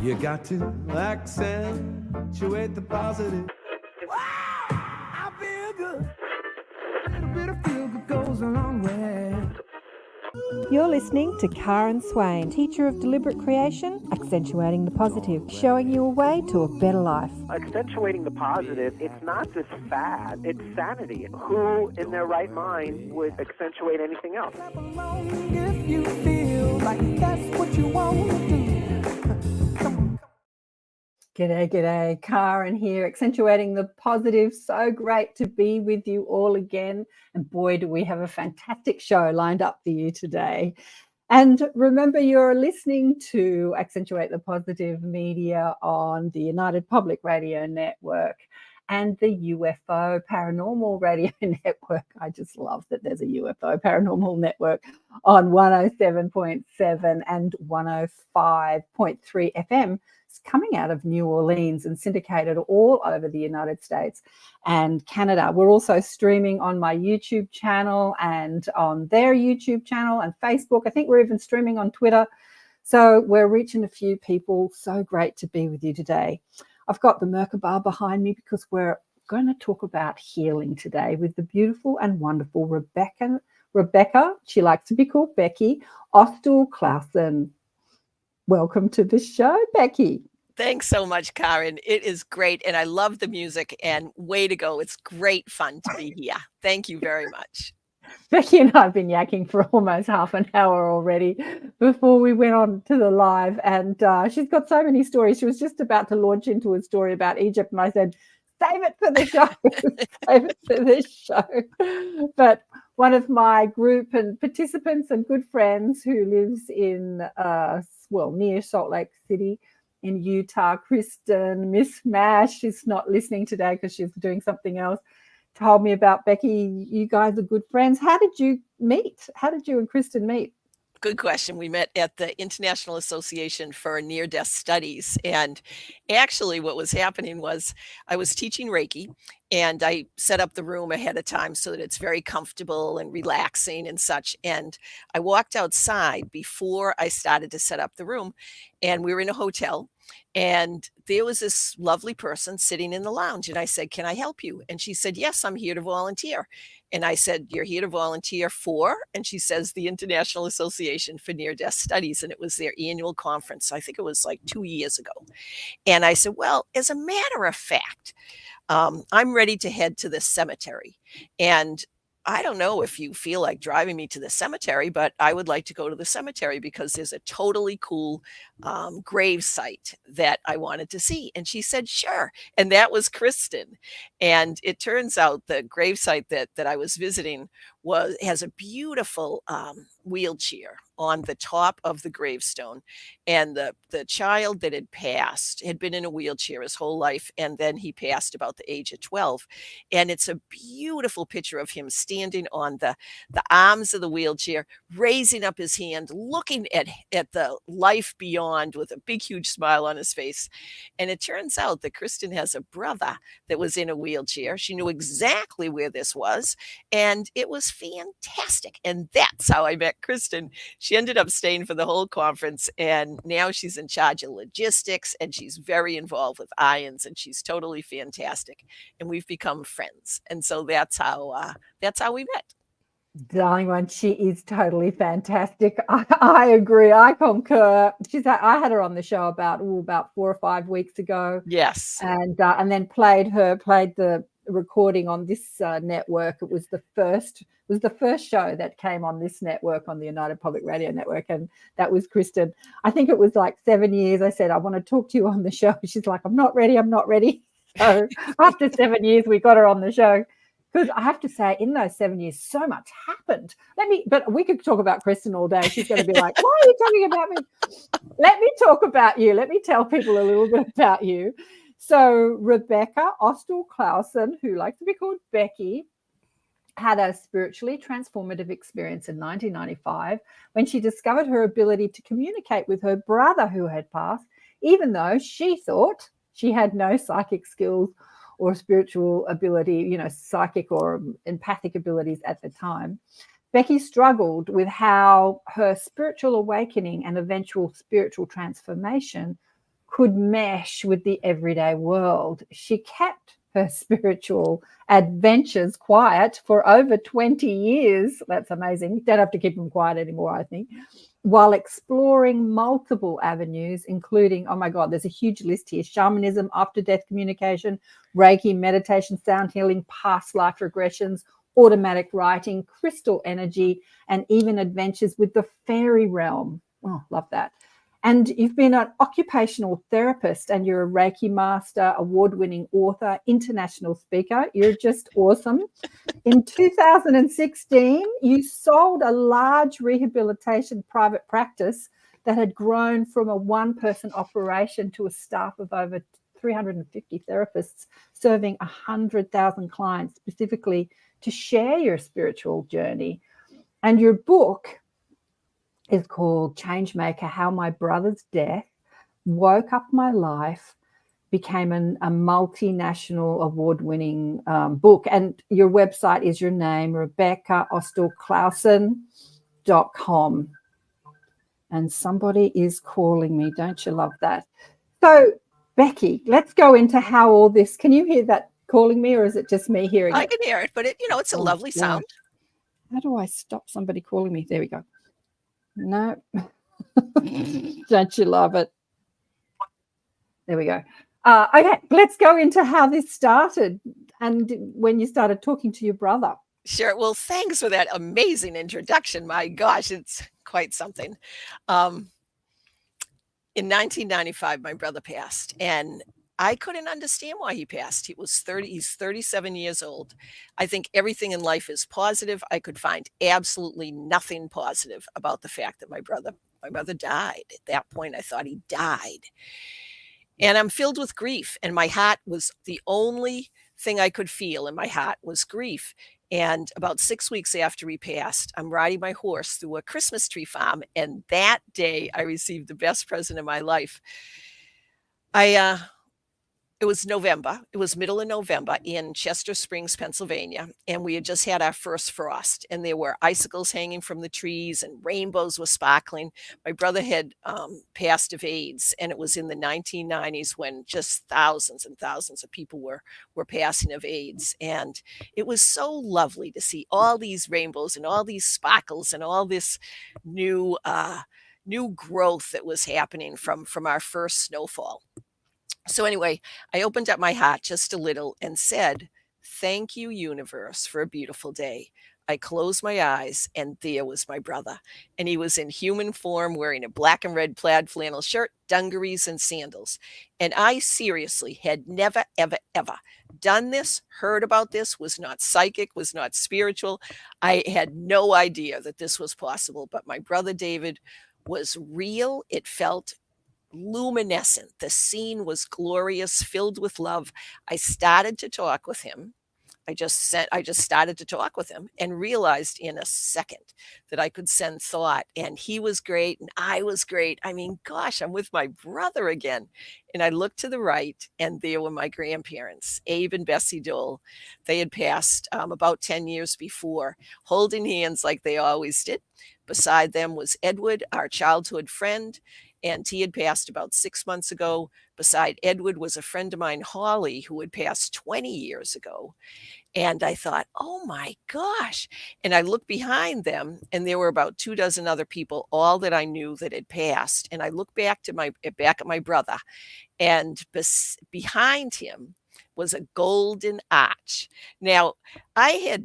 You got to accentuate the positive. Wow, I feel good. A little bit of feel good goes a long way. You're listening to Karen Swain, teacher of deliberate creation, accentuating the positive, showing you a way to a better life. Accentuating the positive, it's not just fad, it's sanity. Who in their right mind would accentuate anything else? Clap along if you feel like that's what you want to do. G'day, Karen here, accentuating the positive. So great to be with you all again. And boy, do we have a fantastic show lined up for you today. And remember, you're listening to Accentuate the Positive Media on the United Public Radio Network and the UFO Paranormal Radio Network. I just love that there's a UFO Paranormal Network on 107.7 and 105.3 FM. It's coming out of New Orleans and syndicated all over the United States and Canada. We're also streaming on my YouTube channel and on their YouTube channel and Facebook. I think we're even streaming on Twitter. So we're reaching a few people. So great to be with you today. I've got the Merkaba behind me because we're going to talk about healing today with the beautiful and wonderful Rebecca. She likes to be called Becky Austill-Clausen. Welcome to the show, Becky. Thanks so much, Karen. It is great. And I love the music and way to go. It's great fun to be here. Thank you very much. Becky and I have been yakking for almost half an hour already before we went on to the live. And she's got so many stories. She was just about to launch into a story about Egypt. And I said, save it for the show. Save it for this show. But one of my group and participants and good friends who lives in, near Salt Lake City in Utah, Kristen, Miss Mash, she's not listening today because she's doing something else, told me about Becky. You guys are good friends. How did you meet? How did you and Kristen meet? Good question. We met at the International Association for Near-Death Studies. And actually what was happening was I was teaching Reiki and I set up the room ahead of time so that it's very comfortable and relaxing and such. And I walked outside before I started to set up the room and we were in a hotel. And there was this lovely person sitting in the lounge. And I said, can I help you? And she said, yes, I'm here to volunteer. And I said, you're here to volunteer for? And she says, the International Association for Near-Death Studies. And it was their annual conference. I think it was like 2 years ago. And I said, well, as a matter of fact, I'm ready to head to the cemetery. And I don't know if you feel like driving me to the cemetery, but I would like to go to the cemetery because there's a totally cool grave site that I wanted to see. And she said, sure. And that was Kristen. And it turns out the grave site that I was visiting has a beautiful wheelchair on the top of the gravestone. And the child that had passed had been in a wheelchair his whole life. And then he passed about the age of 12. And it's a beautiful picture of him standing on the arms of the wheelchair, raising up his hand, looking at the life beyond with a big, huge smile on his face. And it turns out that Kristen has a brother that was in a wheelchair. She knew exactly where this was. And it was fantastic. And that's how I met Kristen. She ended up staying for the whole conference. And now she's in charge of logistics and she's very involved with ions and she's totally fantastic. And we've become friends. And so that's how we met. Darling one, she is totally fantastic. I agree. I concur. I had her on the show about 4 or 5 weeks ago. Yes. And then played the recording on this network. It was the first show that came on this network, on the United Public Radio Network, and that was Kristen. I think it was like 7 years. I said, I want to talk to you on the show. She's like, I'm not ready. So after 7 years, we got her on the show. Because I have to say, in those 7 years, so much happened. But we could talk about Kristen all day. She's going to be like, why are you talking about me? Let me talk about you. Let me tell people a little bit about you. So Rebecca Austill-Clausen, who likes to be called Becky, had a spiritually transformative experience in 1995 when she discovered her ability to communicate with her brother who had passed, even though she thought she had no psychic skills or spiritual ability, psychic or empathic abilities at the time. Becky struggled with how her spiritual awakening and eventual spiritual transformation could mesh with the everyday world. She kept her spiritual adventures quiet for over 20 years. That's amazing. You don't have to keep them quiet anymore, I think, while exploring multiple avenues, including, oh my God, there's a huge list here: shamanism, after-death communication, Reiki, meditation, sound healing, past life regressions, automatic writing, crystal energy, and even adventures with the fairy realm. Oh, love that. And you've been an occupational therapist, and you're a Reiki master, award-winning author, international speaker. You're just awesome. In 2016, you sold a large rehabilitation private practice that had grown from a one-person operation to a staff of over 350 therapists, serving 100,000 clients specifically to share your spiritual journey. And your book is called Changemaker: How My Brother's Death Woke Up My Life, became a multinational award-winning book. And your website is your name, Austill-Clausen.com. And somebody is calling me. Don't you love that? So, Becky, let's go into how all this, can you hear that calling me, or is it just me hearing it? I can hear it, but it's a lovely sound. How do I stop somebody calling me? There we go. No. Don't you love it? There we go. Okay, let's go into how this started and when you started talking to your brother. Sure. Well, thanks for that amazing introduction. My gosh, it's quite something. In 1995, my brother passed, and I couldn't understand why he passed. He's 37 years old. I think everything in life is positive. I could find absolutely nothing positive about the fact that my brother died. At that point, I thought he died. And I'm filled with grief, and my heart was the only thing I could feel in my heart was grief. And about 6 weeks after he passed, I'm riding my horse through a Christmas tree farm, and that day I received the best present of my life. It was November. It was middle of November in Chester Springs, Pennsylvania, and we had just had our first frost, and there were icicles hanging from the trees and rainbows were sparkling. My brother had passed of AIDS, and it was in the 1990s when just thousands and thousands of people were passing of AIDS, and it was so lovely to see all these rainbows and all these sparkles and all this new growth that was happening from our first snowfall. So anyway, I opened up my heart just a little and said, "Thank you, universe, for a beautiful day." I closed my eyes, and there was my brother. And he was in human form, wearing a black and red plaid flannel shirt, dungarees, and sandals. And I seriously had never, ever, ever done this, heard about this, was not psychic, was not spiritual. I had no idea that this was possible. But my brother David was real. It felt luminescent. The scene was glorious, filled with love. I started to talk with him. I just started to talk with him and realized in a second that I could send thought, and he was great and I was great. I mean, gosh, I'm with my brother again. And I looked to the right, and there were my grandparents, Abe and Bessie Dole. They had passed about 10 years before, holding hands like they always did. Beside them was Edward, our childhood friend, and he had passed about 6 months ago. Beside Edward was a friend of mine, Holly, who had passed 20 years ago. And I thought, oh my gosh. And I looked behind them, and there were about 24 other people, all that I knew that had passed. And I looked back at my brother, and behind him was a golden arch. Now, I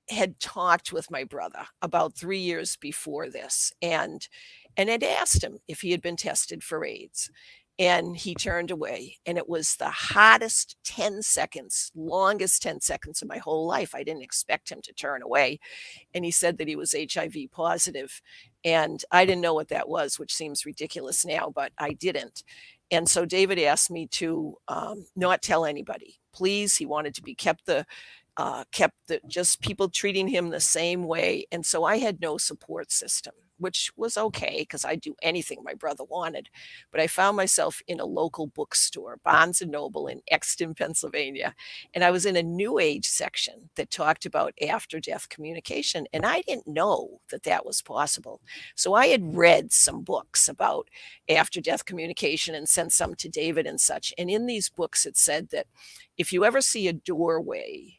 had talked with my brother about 3 years before this, and had asked him if he had been tested for AIDS. And he turned away. And it was the hottest 10 seconds, longest 10 seconds of my whole life. I didn't expect him to turn away. And he said that he was HIV positive. And I didn't know what that was, which seems ridiculous now, but I didn't. And so David asked me to not tell anybody. Please, he wanted to be kept kept just people treating him the same way. And so I had no support system, which was okay because I'd do anything my brother wanted. But I found myself in a local bookstore, Barnes and Noble in Exton, Pennsylvania. And I was in a New Age section that talked about after death communication. And I didn't know that that was possible. So I had read some books about after death communication and sent some to David and such. And in these books, it said that if you ever see a doorway,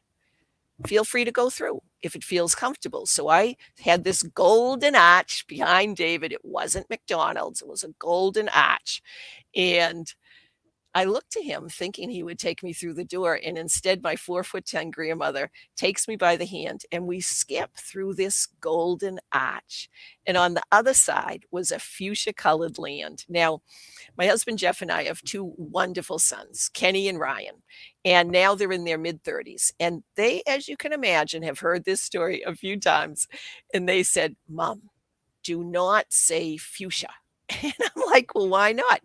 feel free to go through if it feels comfortable. So I had this golden arch behind David. It wasn't McDonald's. It was a golden arch. And I looked to him thinking he would take me through the door. And instead, my 4'10" grandmother takes me by the hand and we skip through this golden arch. And on the other side was a fuchsia colored land. Now, my husband, Jeff, and I have two wonderful sons, Kenny and Ryan. And now they're in their mid-30s. And they, as you can imagine, have heard this story a few times. And they said, Mom, do not say fuchsia. And I'm like, well, why not?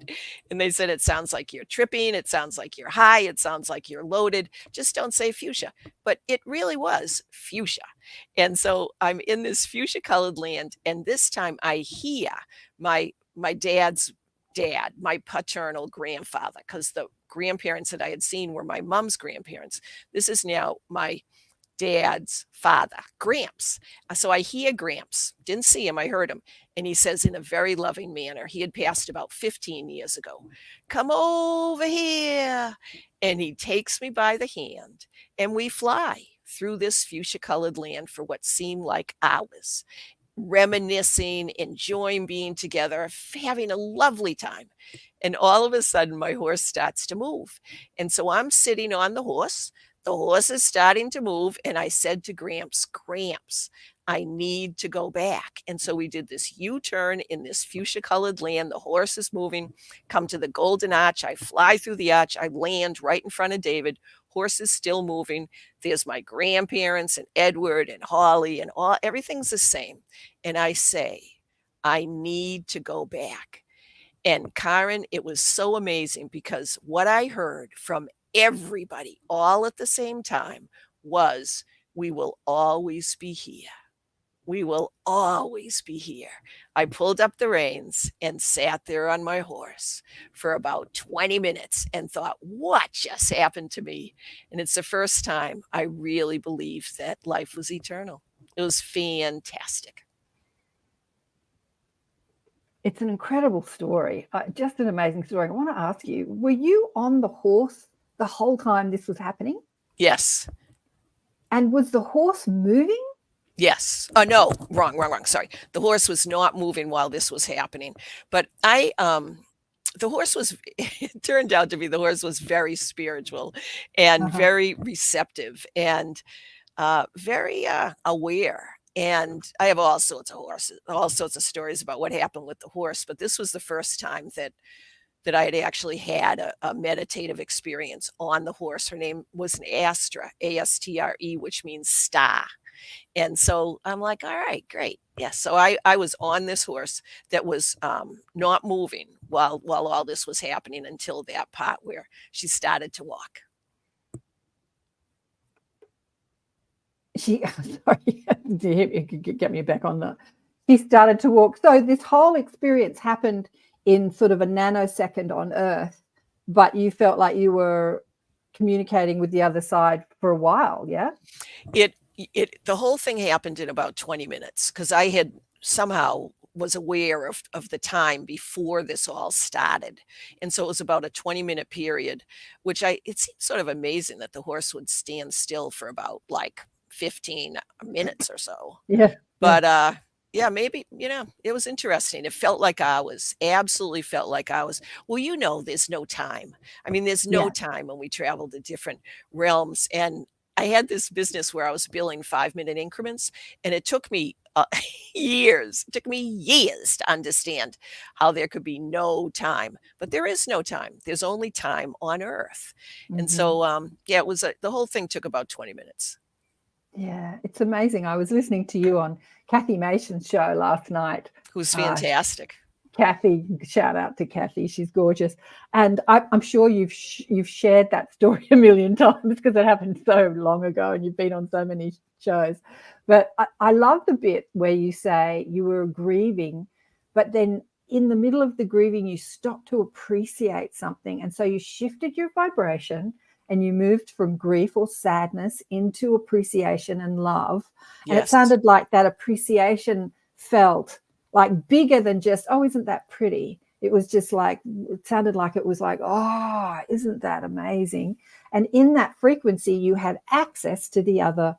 And they said, it sounds like you're tripping. It sounds like you're high. It sounds like you're loaded. Just don't say fuchsia. But it really was fuchsia. And so I'm in this fuchsia colored land. And this time I hear my dad's dad, my paternal grandfather, because the grandparents that I had seen were my mom's grandparents. This is now my dad's father, Gramps. So I hear Gramps, didn't see him, I heard him. And he says in a very loving manner, he had passed about 15 years ago, come over here. And he takes me by the hand and we fly through this fuchsia colored land for what seemed like hours, reminiscing, enjoying being together, having a lovely time. And all of a sudden, my horse starts to move. And so I'm sitting on the horse. The horse is starting to move. And I said to Gramps, Gramps, I need to go back. And so we did this U-turn in this fuchsia colored land. The horse is moving, come to the golden arch. I fly through the arch. I land right in front of David. Horse is still moving. There's my grandparents and Edward and Holly and everything's the same. And I say, I need to go back. And Karen, it was so amazing because what I heard from everybody all at the same time was, we will always be here. We will always be here. I pulled up the reins and sat there on my horse for about 20 minutes and thought, what just happened to me? And it's the first time I really believed that life was eternal. It was fantastic. It's an incredible story, just an amazing story. I want to ask you, were you on the horse the whole time this was happening? Yes. And was the horse moving? Yes. Oh, no, wrong. Sorry. The horse was not moving while this was happening. But the horse was, it turned out to be, the horse was very spiritual and very receptive and very aware. And I have all sorts of horses, all sorts of stories about what happened with the horse. But this was the first time that I had actually had a meditative experience on the horse. Her name was an Astra, A-S-T-R-E, which means star. And so I'm like, all right, great. Yes. So I was on this horse that was not moving while all this was happening until that part where she started to walk. Sorry, get me back on that. She started to walk. So this whole experience happened in sort of a nanosecond on Earth, but you felt like you were communicating with the other side for a while, yeah? The whole thing happened in about 20 minutes because I had somehow was aware of the time before this all started. And so it was about a 20-minute period, which it seemed sort of amazing that the horse would stand still for about like 15 minutes or so. Yeah. But yeah, maybe, it was interesting. It felt like hours, absolutely felt like hours. Well, there's no time. I mean, there's no time when we travel to different realms. And I had this business where I was billing 5-minute increments, and it took me years. It took me years to understand how there could be no time. But there is no time. There's only time on Earth. Mm-hmm. And so, it was the whole thing took about 20 minutes. Yeah, it's amazing. I was listening to you on Kathy Mason's show last night. Who's fantastic. Kathy, shout out to Kathy, she's gorgeous. And I'm sure you've shared that story a million times because it happened so long ago and you've been on so many shows. But I love the bit where you say you were grieving, but then in the middle of the grieving, you stopped to appreciate something. And so you shifted your vibration and you moved from grief or sadness into appreciation and love. And it Yes. sounded like that appreciation felt like bigger than just, oh, isn't that pretty? It was just like, it sounded like it was like, oh, isn't that amazing? And in that frequency, you had access to the other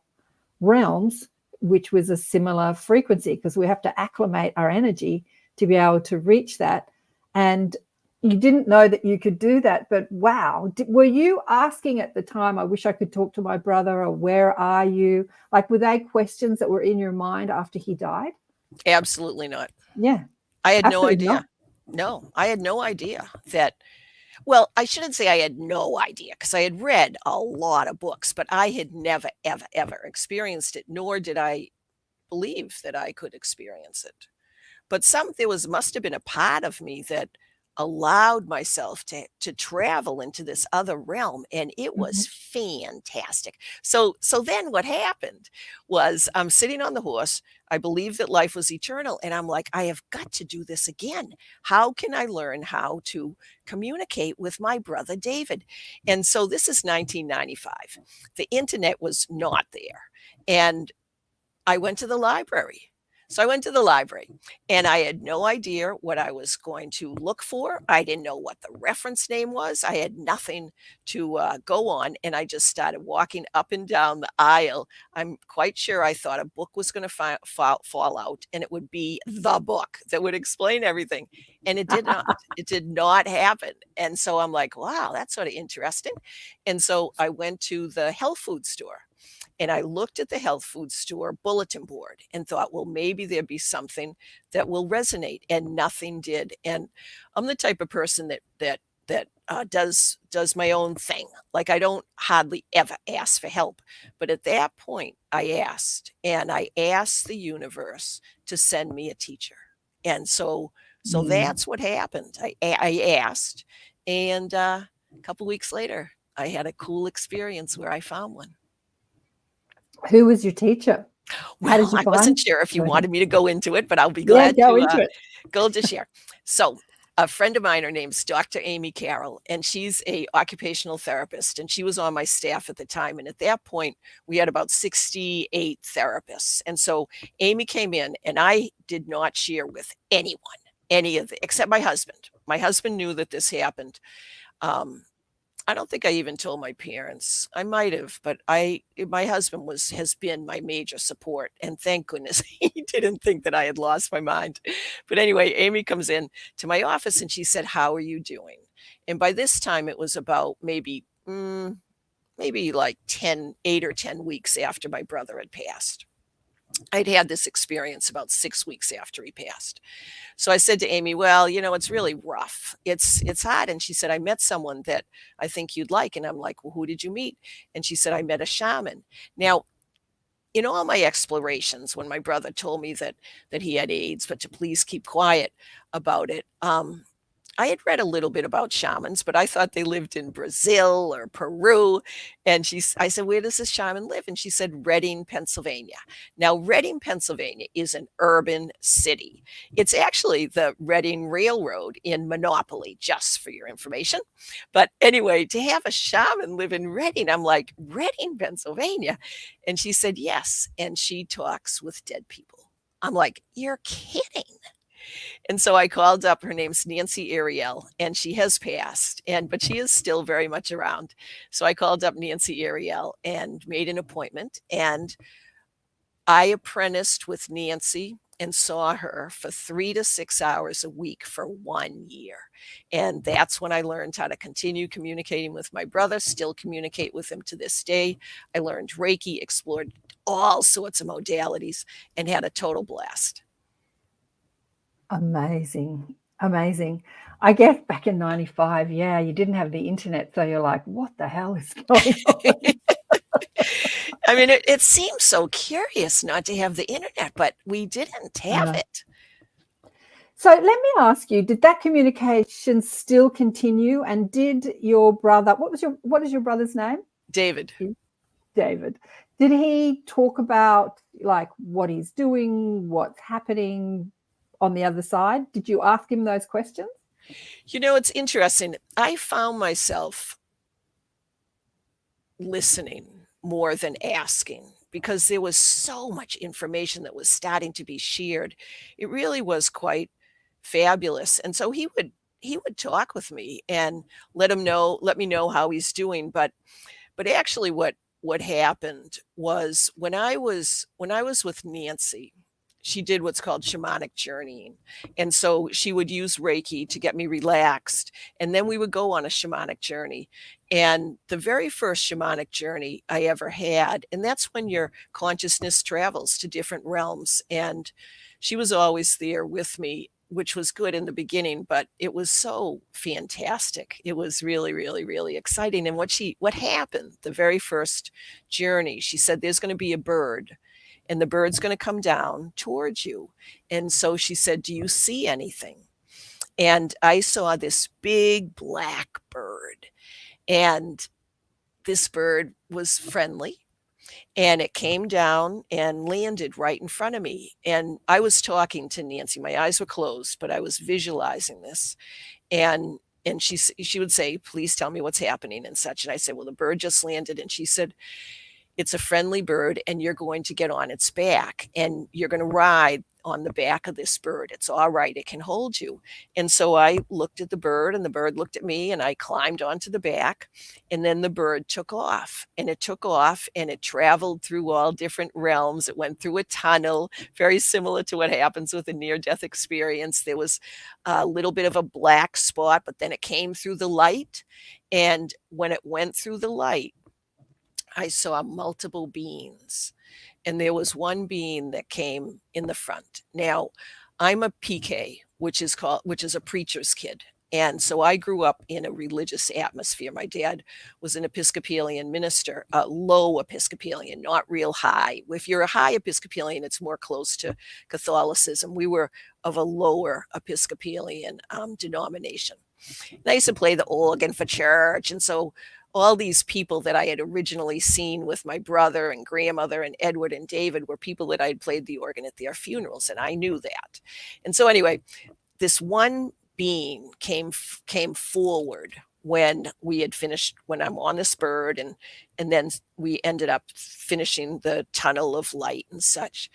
realms, which was a similar frequency, because we have to acclimate our energy to be able to reach that. And you didn't know that you could do that, but wow. Were you asking at the time, I wish I could talk to my brother, or where are you? Like, were they questions that were in your mind after he died? Absolutely not. Yeah. I had no Absolutely idea. not. No, I had no idea that. Well, I shouldn't say I had no idea, because I had read a lot of books, but I had never, ever, ever experienced it, nor did I believe that I could experience it. But there must have been a part of me that allowed myself to travel into this other realm, and it was fantastic. So then what happened was, I'm sitting on the horse. I believe that life was eternal, and I'm like, I have got to do this again. How can I learn how to communicate with my brother David? And so this is 1995. The internet was not there, and I went to the library. So I went to the library, and I had no idea what I was going to look for. I didn't know what the reference name was. I had nothing to go on, and I just started walking up and down the aisle. I'm quite sure I thought a book was going to fall out, and it would be the book that would explain everything. And it did not. It did not happen. And so I'm like, wow, that's sort of interesting. And so I went to the health food store. And I looked at the health food store bulletin board and thought, well, maybe there'd be something that will resonate, and nothing did. And I'm the type of person that does my own thing. Like, I don't hardly ever ask for help, but at that point, I asked, and I asked the universe to send me a teacher. And so that's what happened. I asked, and a couple weeks later, I had a cool experience where I found one. Who was your teacher? Well, I wasn't sure if you wanted me to go into it, but I'll be glad to share. So a friend of mine, her name's Dr. Amy Carroll, and she's a occupational therapist, and she was on my staff at the time. And at that point, we had about 68 therapists. And so Amy came in, and I did not share with anyone, except my husband. My husband knew that this happened. I don't think I even told my parents. I might have, but my husband has been my major support, and thank goodness he didn't think that I had lost my mind. But anyway, Amy comes in to my office and she said, "How are you doing?" And by this time it was about maybe like 8 or 10 weeks after my brother had passed. I'd had this experience about 6 weeks after he passed. So I said to Amy, well, it's really rough. It's hard. And she said, I met someone that I think you'd like. And I'm like, well, who did you meet? And she said, I met a shaman. Now, in all my explorations, when my brother told me that he had AIDS, but to please keep quiet about it, I had read a little bit about shamans, but I thought they lived in Brazil or Peru. And I said, where does this shaman live? And she said, Reading, Pennsylvania. Now, Reading, Pennsylvania is an urban city. It's actually the Reading Railroad in Monopoly, just for your information. But anyway, to have a shaman live in Reading, I'm like, Reading, Pennsylvania? And she said, yes. And she talks with dead people. I'm like, you're kidding. And so I called up, her name's Nancy Ariel, and she has passed, but she is still very much around. So I called up Nancy Ariel and made an appointment, and I apprenticed with Nancy and saw her for 3 to 6 hours a week for 1 year. And that's when I learned how to continue communicating with my brother, still communicate with him to this day. I learned Reiki, explored all sorts of modalities, and had a total blast. Amazing. I guess back in 95, you didn't have the internet, so you're like, what the hell is going on? I mean, it seems so curious not to have the internet, but we didn't have it. So let me ask you, did that communication still continue? And did your brother, what is your brother's name? David. David. Did he talk about like what he's doing, what's happening on the other side? Did you ask him those questions? You know, it's interesting. I found myself listening more than asking because there was so much information that was starting to be shared. It really was quite fabulous. And so he would talk with me and let me know how he's doing. But actually what happened was when I was with Nancy, she did what's called shamanic journeying. And so she would use Reiki to get me relaxed. And then we would go on a shamanic journey. And the very first shamanic journey I ever had, and that's when your consciousness travels to different realms. And she was always there with me, which was good in the beginning, but it was so fantastic. It was really, really, really exciting. And what happened the very first journey, she said, there's going to be a bird and the bird's going to come down towards you. And so she said, do you see anything? And I saw this big black bird, and this bird was friendly. And it came down and landed right in front of me. And I was talking to Nancy. My eyes were closed, but I was visualizing this. And she would say, please tell me what's happening and such. And I said, well, the bird just landed. And she said, it's a friendly bird and you're going to get on its back and you're going to ride on the back of this bird. It's all right. It can hold you. And so I looked at the bird and the bird looked at me and I climbed onto the back, and then the bird took off, and it took off and it traveled through all different realms. It went through a tunnel, very similar to what happens with a near-death experience. There was a little bit of a black spot, but then it came through the light. And when it went through the light, I saw multiple beings, and there was one being that came in the front. Now, I'm a PK, which is a preacher's kid. And so I grew up in a religious atmosphere. My dad was an Episcopalian minister, a low Episcopalian, not real high. If you're a high Episcopalian, it's more close to Catholicism. We were of a lower Episcopalian denomination. And I used to play the organ for church. And so all these people that I had originally seen with my brother and grandmother and Edward and David were people that I had played the organ at their funerals, and I knew that. And so anyway, this one being came forward when we had finished, when I'm on this bird, and then we ended up finishing the tunnel of light and such.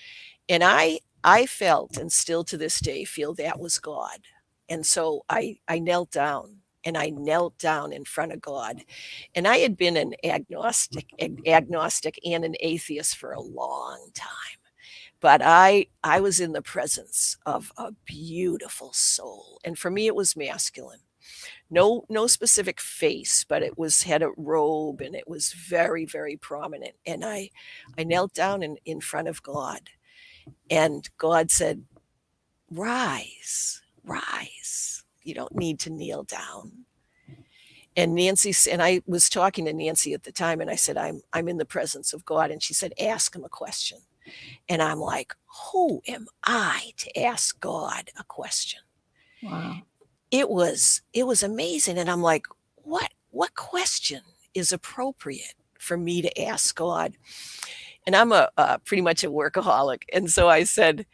And I felt, and still to this day feel, that was God. And so I knelt down. And I knelt down in front of God. And I had been an agnostic and an atheist for a long time. But I was in the presence of a beautiful soul. And for me, it was masculine. No specific face, but it had a robe, and it was very, very prominent. And I knelt down in front of God. And God said, rise, rise. You don't need to kneel down. And I was talking to Nancy at the time, and I said, I'm in the presence of God. And she said, ask him a question. And I'm like, who am I to ask God a question? Wow. It was amazing. And I'm like, what question is appropriate for me to ask God? And I'm pretty much a workaholic. And so I said,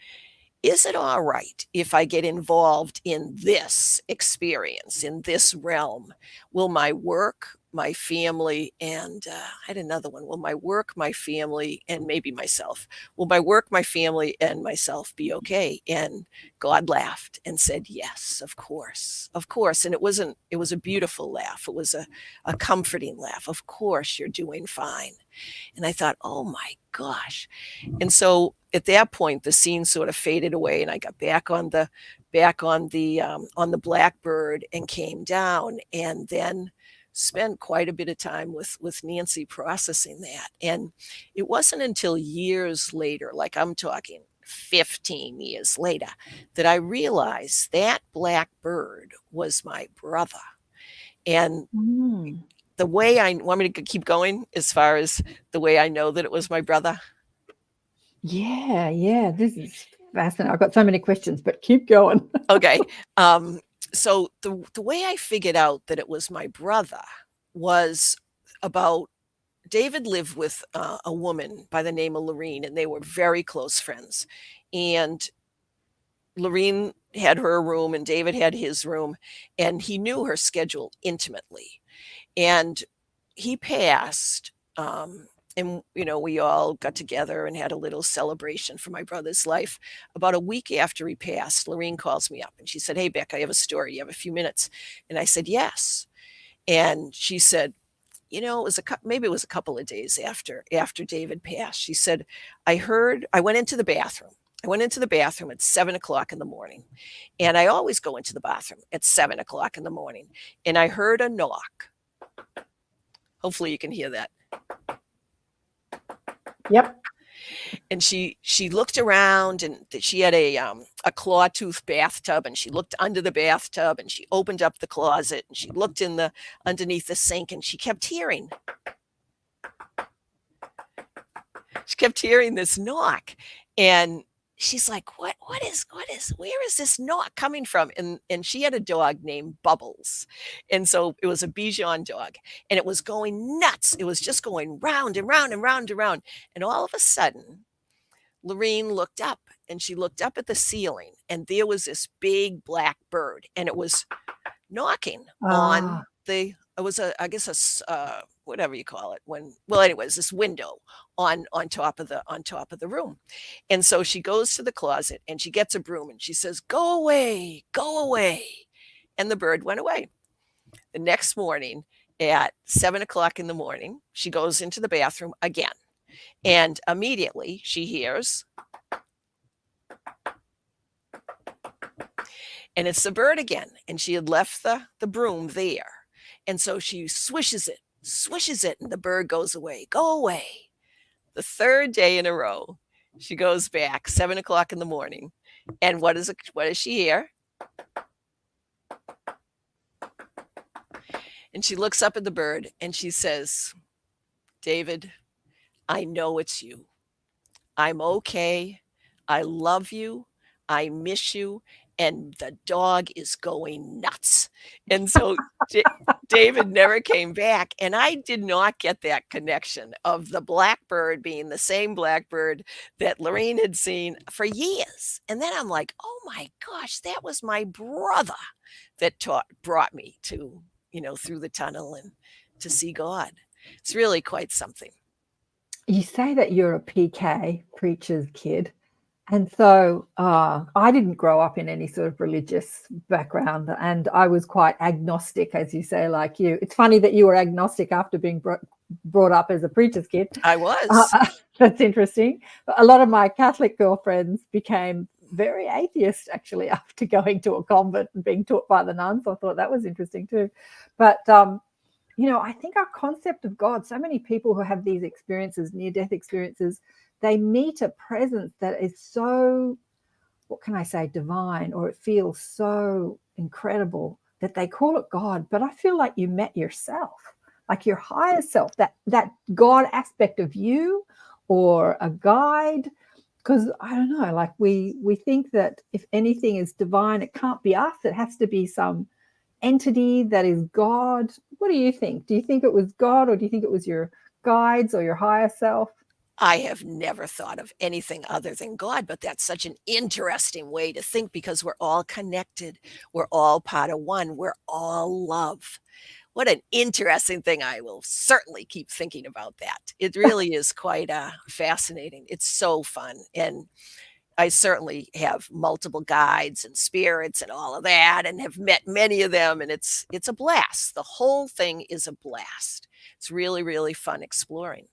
is it all right if I get involved in this experience, in this realm? Will my work, my family, and I had another one. Will my work, my family, and maybe myself, will my work, my family, and myself be okay? And God laughed and said, yes, of course, of course. And it was a beautiful laugh. It was a comforting laugh. Of course, you're doing fine. And I thought, oh my gosh. And so at that point, the scene sort of faded away, and I got back on the Blackbird and came down, and then spent quite a bit of time with Nancy processing that. And it wasn't until years later, like I'm talking 15 years later, that I realized that Blackbird was my brother. And the way I want me to keep going as far as the way I know that it was my brother. Yeah, this is fascinating. I've got so many questions, but keep going. Okay. So the way I figured out that it was my brother was about David lived with a woman by the name of Lorene, and they were very close friends. And Lorene had her room, and David had his room, and he knew her schedule intimately. And he passed, and we all got together and had a little celebration for my brother's life. About a week after he passed, Lorene calls me up and she said, "Hey, Beck, I have a story. You have a few minutes?" And I said, "Yes." And she said, maybe it was a couple of days after David passed. She said, I went into the bathroom. I went into the bathroom at 7 o'clock in the morning. And I always go into the bathroom at 7 o'clock in the morning. And I heard a knock. Hopefully you can hear that. Yep. And she looked around, and she had a claw tooth bathtub, and she looked under the bathtub, and she opened up the closet, and she looked underneath the sink, and she kept hearing this knock. And she's like, where is this knock coming from? And she had a dog named Bubbles. And so it was a Bichon dog, and it was going nuts. It was just going round and round and round and round. And all of a sudden, Lorene looked up, and she looked up at the ceiling, and there was this big black bird, and it was knocking on whatever you call it, anyways, this window on top of the room. And so she goes to the closet, and she gets a broom, and she says, "Go away, go away." And the bird went away. The next morning at 7 o'clock in the morning, she goes into the bathroom again. And immediately she hears, and it's the bird again. And she had left the broom there. And so she swishes it, and the bird goes away. Go away. The third day in a row, she goes back 7 o'clock in the morning. And what does she hear? And she looks up at the bird, and she says, "David, I know it's you. I'm okay. I love you. I miss you. And the dog is going nuts." And so David never came back. And I did not get that connection of the blackbird being the same blackbird that Lorene had seen for years. And then I'm like, oh my gosh, that was my brother that brought me to, through the tunnel and to see God. It's really quite something. You say that you're a PK, preacher's kid. And so I didn't grow up in any sort of religious background, and I was quite agnostic, as you say, like you. It's funny that you were agnostic after being brought up as a preacher's kid. I was. That's interesting. But a lot of my Catholic girlfriends became very atheist, actually, after going to a convent and being taught by the nuns. I thought that was interesting too. But I think our concept of God, so many people who have these experiences, near-death experiences, they meet a presence that is so, what can I say, divine, or it feels so incredible that they call it God. But I feel like you met yourself, like your higher self, that God aspect of you, or a guide. Because I don't know, like we think that if anything is divine, it can't be us. It has to be some entity that is God. What do you think? Do you think it was God, or do you think it was your guides or your higher self? I have never thought of anything other than God, but that's such an interesting way to think, because we're all connected. We're all part of one. We're all love. What an interesting thing. I will certainly keep thinking about that. It really is quite fascinating. It's so fun. And I certainly have multiple guides and spirits and all of that, and have met many of them. And it's a blast. The whole thing is a blast. It's really, really fun exploring.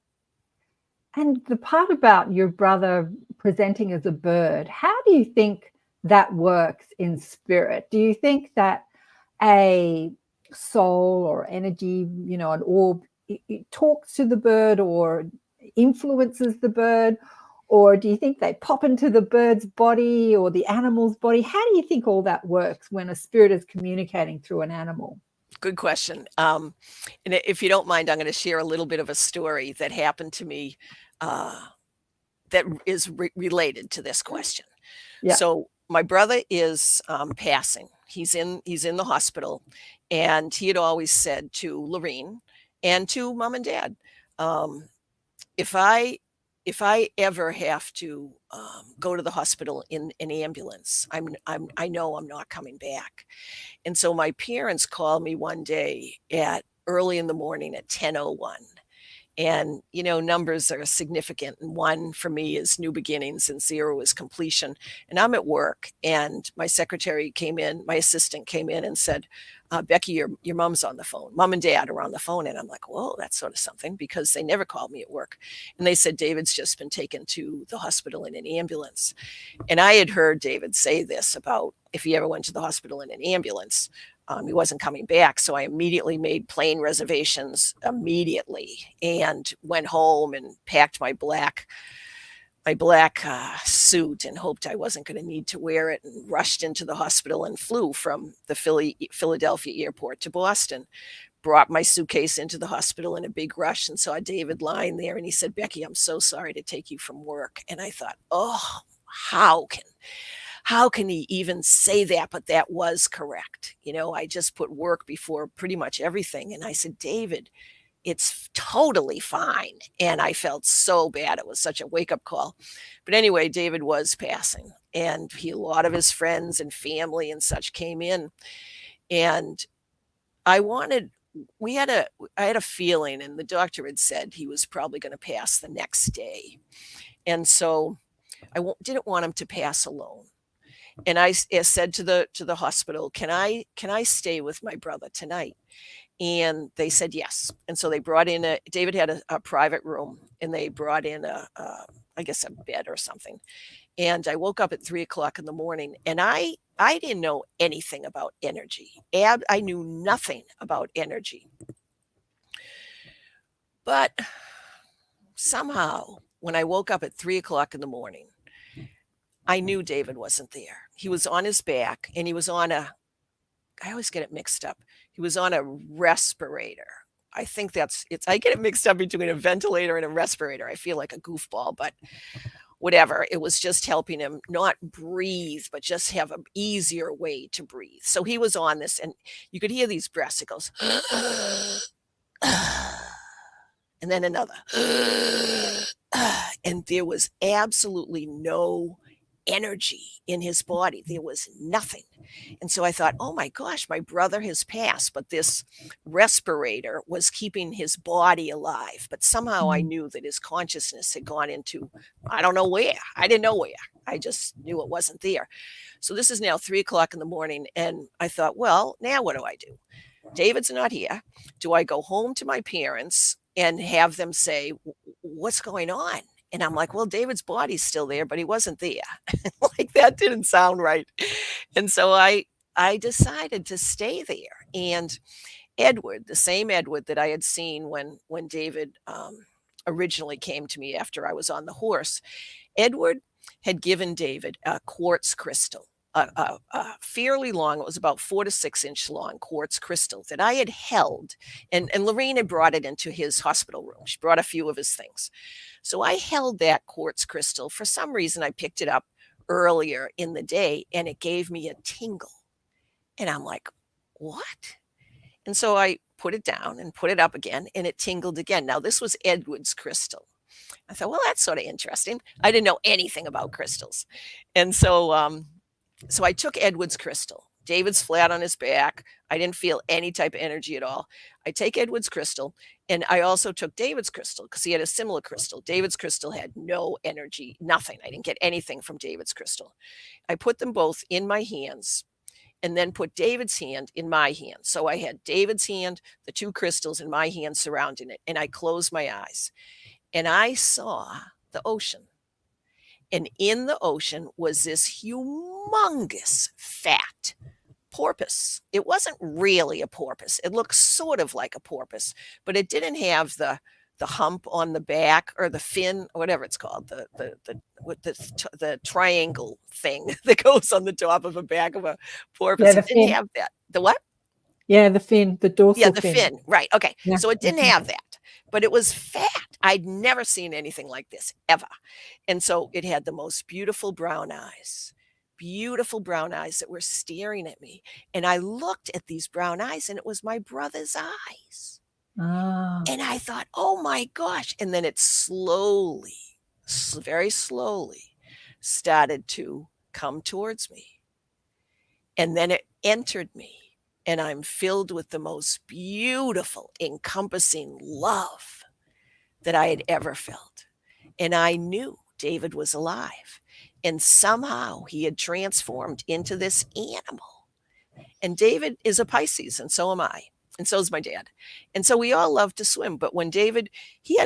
And the part about your brother presenting as a bird, how do you think that works in spirit? Do you think that a soul or energy, an orb, it talks to the bird or influences the bird? Or do you think they pop into the bird's body or the animal's body? How do you think all that works when a spirit is communicating through an animal? Good question. And if you don't mind, I'm going to share a little bit of a story that happened to me that is related to this question. Yeah. So my brother is passing. He's in the hospital, and he had always said to Lorene and to mom and dad, um, if I ever have to go to the hospital in an ambulance, I know I'm not coming back. And so my parents called me one day at early in the morning at 10:01. And, numbers are significant. And 1 for me is new beginnings and 0 is completion. And I'm at work, and my secretary came in, my assistant came in and said, Becky, your mom's on the phone. Mom and dad are on the phone. And I'm like, whoa, that's sort of something, because they never called me at work. And they said, David's just been taken to the hospital in an ambulance. And I had heard David say this about if he ever went to the hospital in an ambulance, he wasn't coming back. So I immediately made plane reservations immediately and went home and packed my black suit and hoped I wasn't going to need to wear it, and rushed into the hospital and flew from the Philadelphia airport to Boston. Brought my suitcase into the hospital in a big rush and saw David lying there. And he said, Becky, I'm so sorry to take you from work. And I thought, oh, how can he even say that? But that was correct. I just put work before pretty much everything. And I said, David, it's totally fine. And I felt so bad. It was such a wake-up call. But anyway, David was passing, and a lot of his friends and family and such came in. And I had a feeling, and the doctor had said he was probably going to pass the next day. And so I didn't want him to pass alone. And I said to the hospital, can I stay with my brother tonight? And they said yes. And so they brought in David had a private room, and they brought in I guess a bed or something. And I woke up at 3:00 in the morning, and I didn't know anything about energy. I knew nothing about energy. But somehow, when I woke up at 3:00 in the morning, I knew David wasn't there. He was on his back, and he was on I always get it mixed up. He was on a respirator. I think I get it mixed up between a ventilator and a respirator. I feel like a goofball, but whatever. It was just helping him not breathe, but just have an easier way to breathe. So he was on this, and you could hear these breaths. It goes, and then another. And there was absolutely no energy in his body. There was nothing. And so I thought, oh my gosh, my brother has passed, but this respirator was keeping his body alive. But somehow I knew that his consciousness had gone into, I don't know where. I didn't know where. I just knew it wasn't there. So this is now 3:00 in the morning. And I thought, well, now what do I do? David's not here. Do I go home to my parents and have them say, what's going on? And I'm like, well, David's body's still there, but he wasn't there. Like, that didn't sound right. And so I decided to stay there. And Edward, the same Edward that I had seen when David originally came to me after I was on the horse, Edward had given David a quartz crystal, a fairly long, it was about 4 to 6 inch long quartz crystal that I had held. And Lorene had brought it into his hospital room. She brought a few of his things. So I held that quartz crystal. For some reason, I picked it up earlier in the day, and it gave me a tingle. And I'm like, what? And so I put it down and put it up again, and it tingled again. Now, this was Edward's crystal. I thought, well, that's sort of interesting. I didn't know anything about crystals. And so so I took Edward's crystal. David's flat on his back. I didn't feel any type of energy at all. I take Edward's crystal, and I also took David's crystal because he had a similar crystal. David's crystal had no energy, nothing. I didn't get anything from David's crystal. I put them both in my hands and then put David's hand in my hand. So I had David's hand, the 2 crystals in my hand surrounding it, and I closed my eyes. And I saw the ocean. And in the ocean was this humongous fat porpoise. It wasn't really a porpoise. It looked sort of like a porpoise, but it didn't have the hump on the back or the fin, or whatever it's called, the triangle thing that goes on the top of the back of a porpoise. Yeah, the it didn't fin. have that. The what? Yeah, the fin, the dorsal Yeah, the fin. fin. Right. Okay. Yeah. So it didn't have that, but it was fat. I'd never seen anything like this ever. And so it had the most beautiful brown eyes that were staring at me. And I looked at these brown eyes and it was my brother's eyes. Ah. And I thought, oh my gosh. And then it slowly, very slowly started to come towards me. And then it entered me. And I'm filled with the most beautiful, encompassing love that I had ever felt. And I knew David was alive. And somehow he had transformed into this animal. And David is a Pisces, and so am I. And so is my dad. And so we all love to swim. But when David, he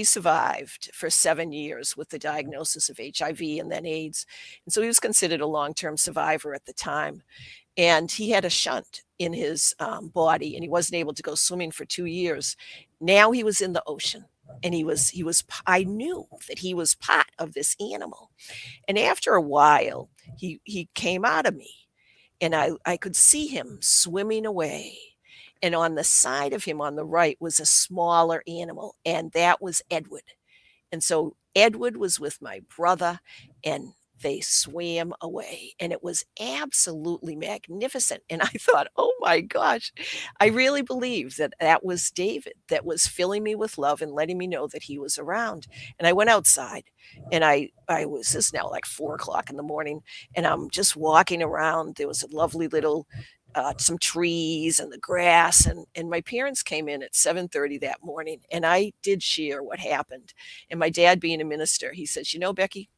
survived for 7 years with the diagnosis of HIV and then AIDS. And so he was considered a long-term survivor at the time. And he had a shunt in his body, and he wasn't able to go swimming for 2 years. Now he was in the ocean, and I knew that he was part of this animal. And after a while, he came out of me, and I could see him swimming away. And on the side of him on the right was a smaller animal, and that was Edward. And so Edward was with my brother, and they swam away, and it was absolutely magnificent. And I thought, oh my gosh, I really believe that that was David that was filling me with love and letting me know that he was around. And I went outside, and I was, this is now like 4 o'clock in the morning, and I'm just walking around. There was a lovely little some trees and the grass, and my parents came in at 7:30 that morning, and I did share what happened. And my dad, being a minister, he says, Becky,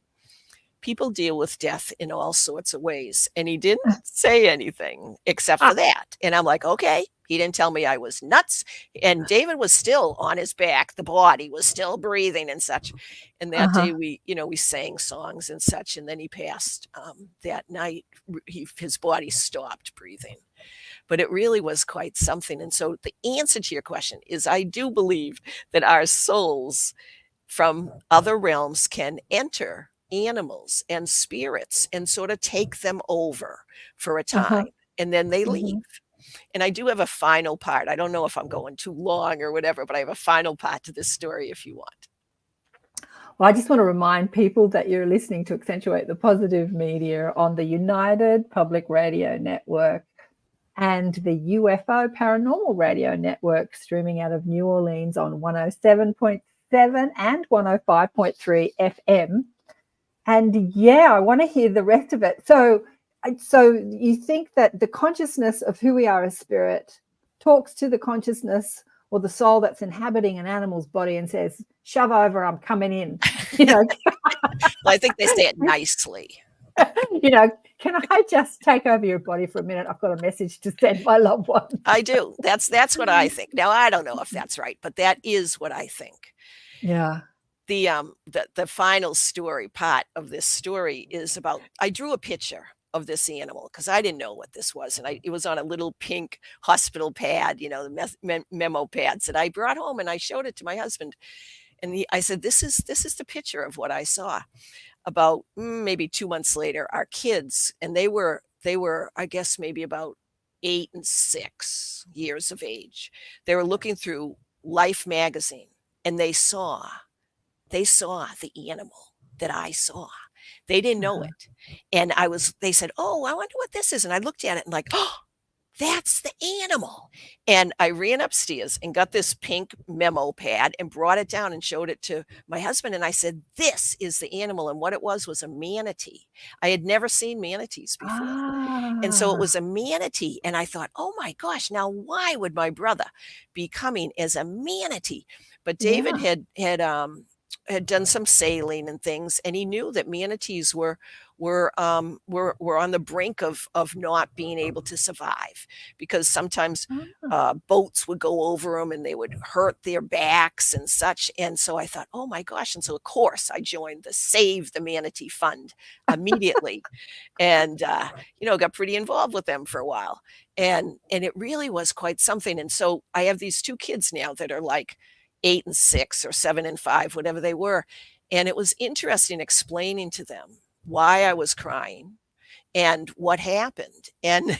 people deal with death in all sorts of ways. And he didn't say anything except for that. And I'm like, okay. He didn't tell me I was nuts. And David was still on his back. The body was still breathing and such. And that day we sang songs and such. And then he passed that night. His body stopped breathing. But it really was quite something. And so the answer to your question is, I do believe that our souls from other realms can enter animals and spirits and sort of take them over for a time, and then they leave. And I do have a final part. I don't know if I'm going too long or whatever, but I have a final part to this story if you want. Well, I just want to remind people that you're listening to Accentuate the Positive Media on the United Public Radio Network and the UFO Paranormal Radio Network, streaming out of New Orleans on 107.7 and 105.3 FM. And yeah, I want to hear the rest of it. So you think that the consciousness of who we are as spirit talks to the consciousness or the soul that's inhabiting an animal's body and says, shove over, I'm coming in. Well, I think they say it nicely. Can I just take over your body for a minute? I've got a message to send my loved one. I do. That's what I think. Now, I don't know if that's right, but that is what I think. Yeah. The final story part of this story is about, I drew a picture of this animal because I didn't know what this was. And it was on a little pink hospital pad, the memo pads that I brought home, and I showed it to my husband. And I said, this is the picture of what I saw. About maybe 2 months later, our kids, and they were, I guess, maybe about 8 and 6 years of age. They were looking through Life magazine, and they saw the animal that I saw. They didn't know it. And they said, oh, I wonder what this is. And I looked at it and like, oh, that's the animal. And I ran upstairs and got this pink memo pad and brought it down and showed it to my husband. And I said, this is the animal. And what it was a manatee. I had never seen manatees before. And so it was a manatee. And I thought, oh my gosh, now why would my brother be coming as a manatee? But David had done some sailing and things, and he knew that manatees were on the brink of not being able to survive, because sometimes boats would go over them and they would hurt their backs and such. And so I thought, oh my gosh. And so of course I joined the Save the Manatee Fund immediately and got pretty involved with them for a while. And it really was quite something. And so I have these 2 kids now that are like 8 and 6 or 7 and 5, whatever they were. And it was interesting explaining to them why I was crying, and what happened. And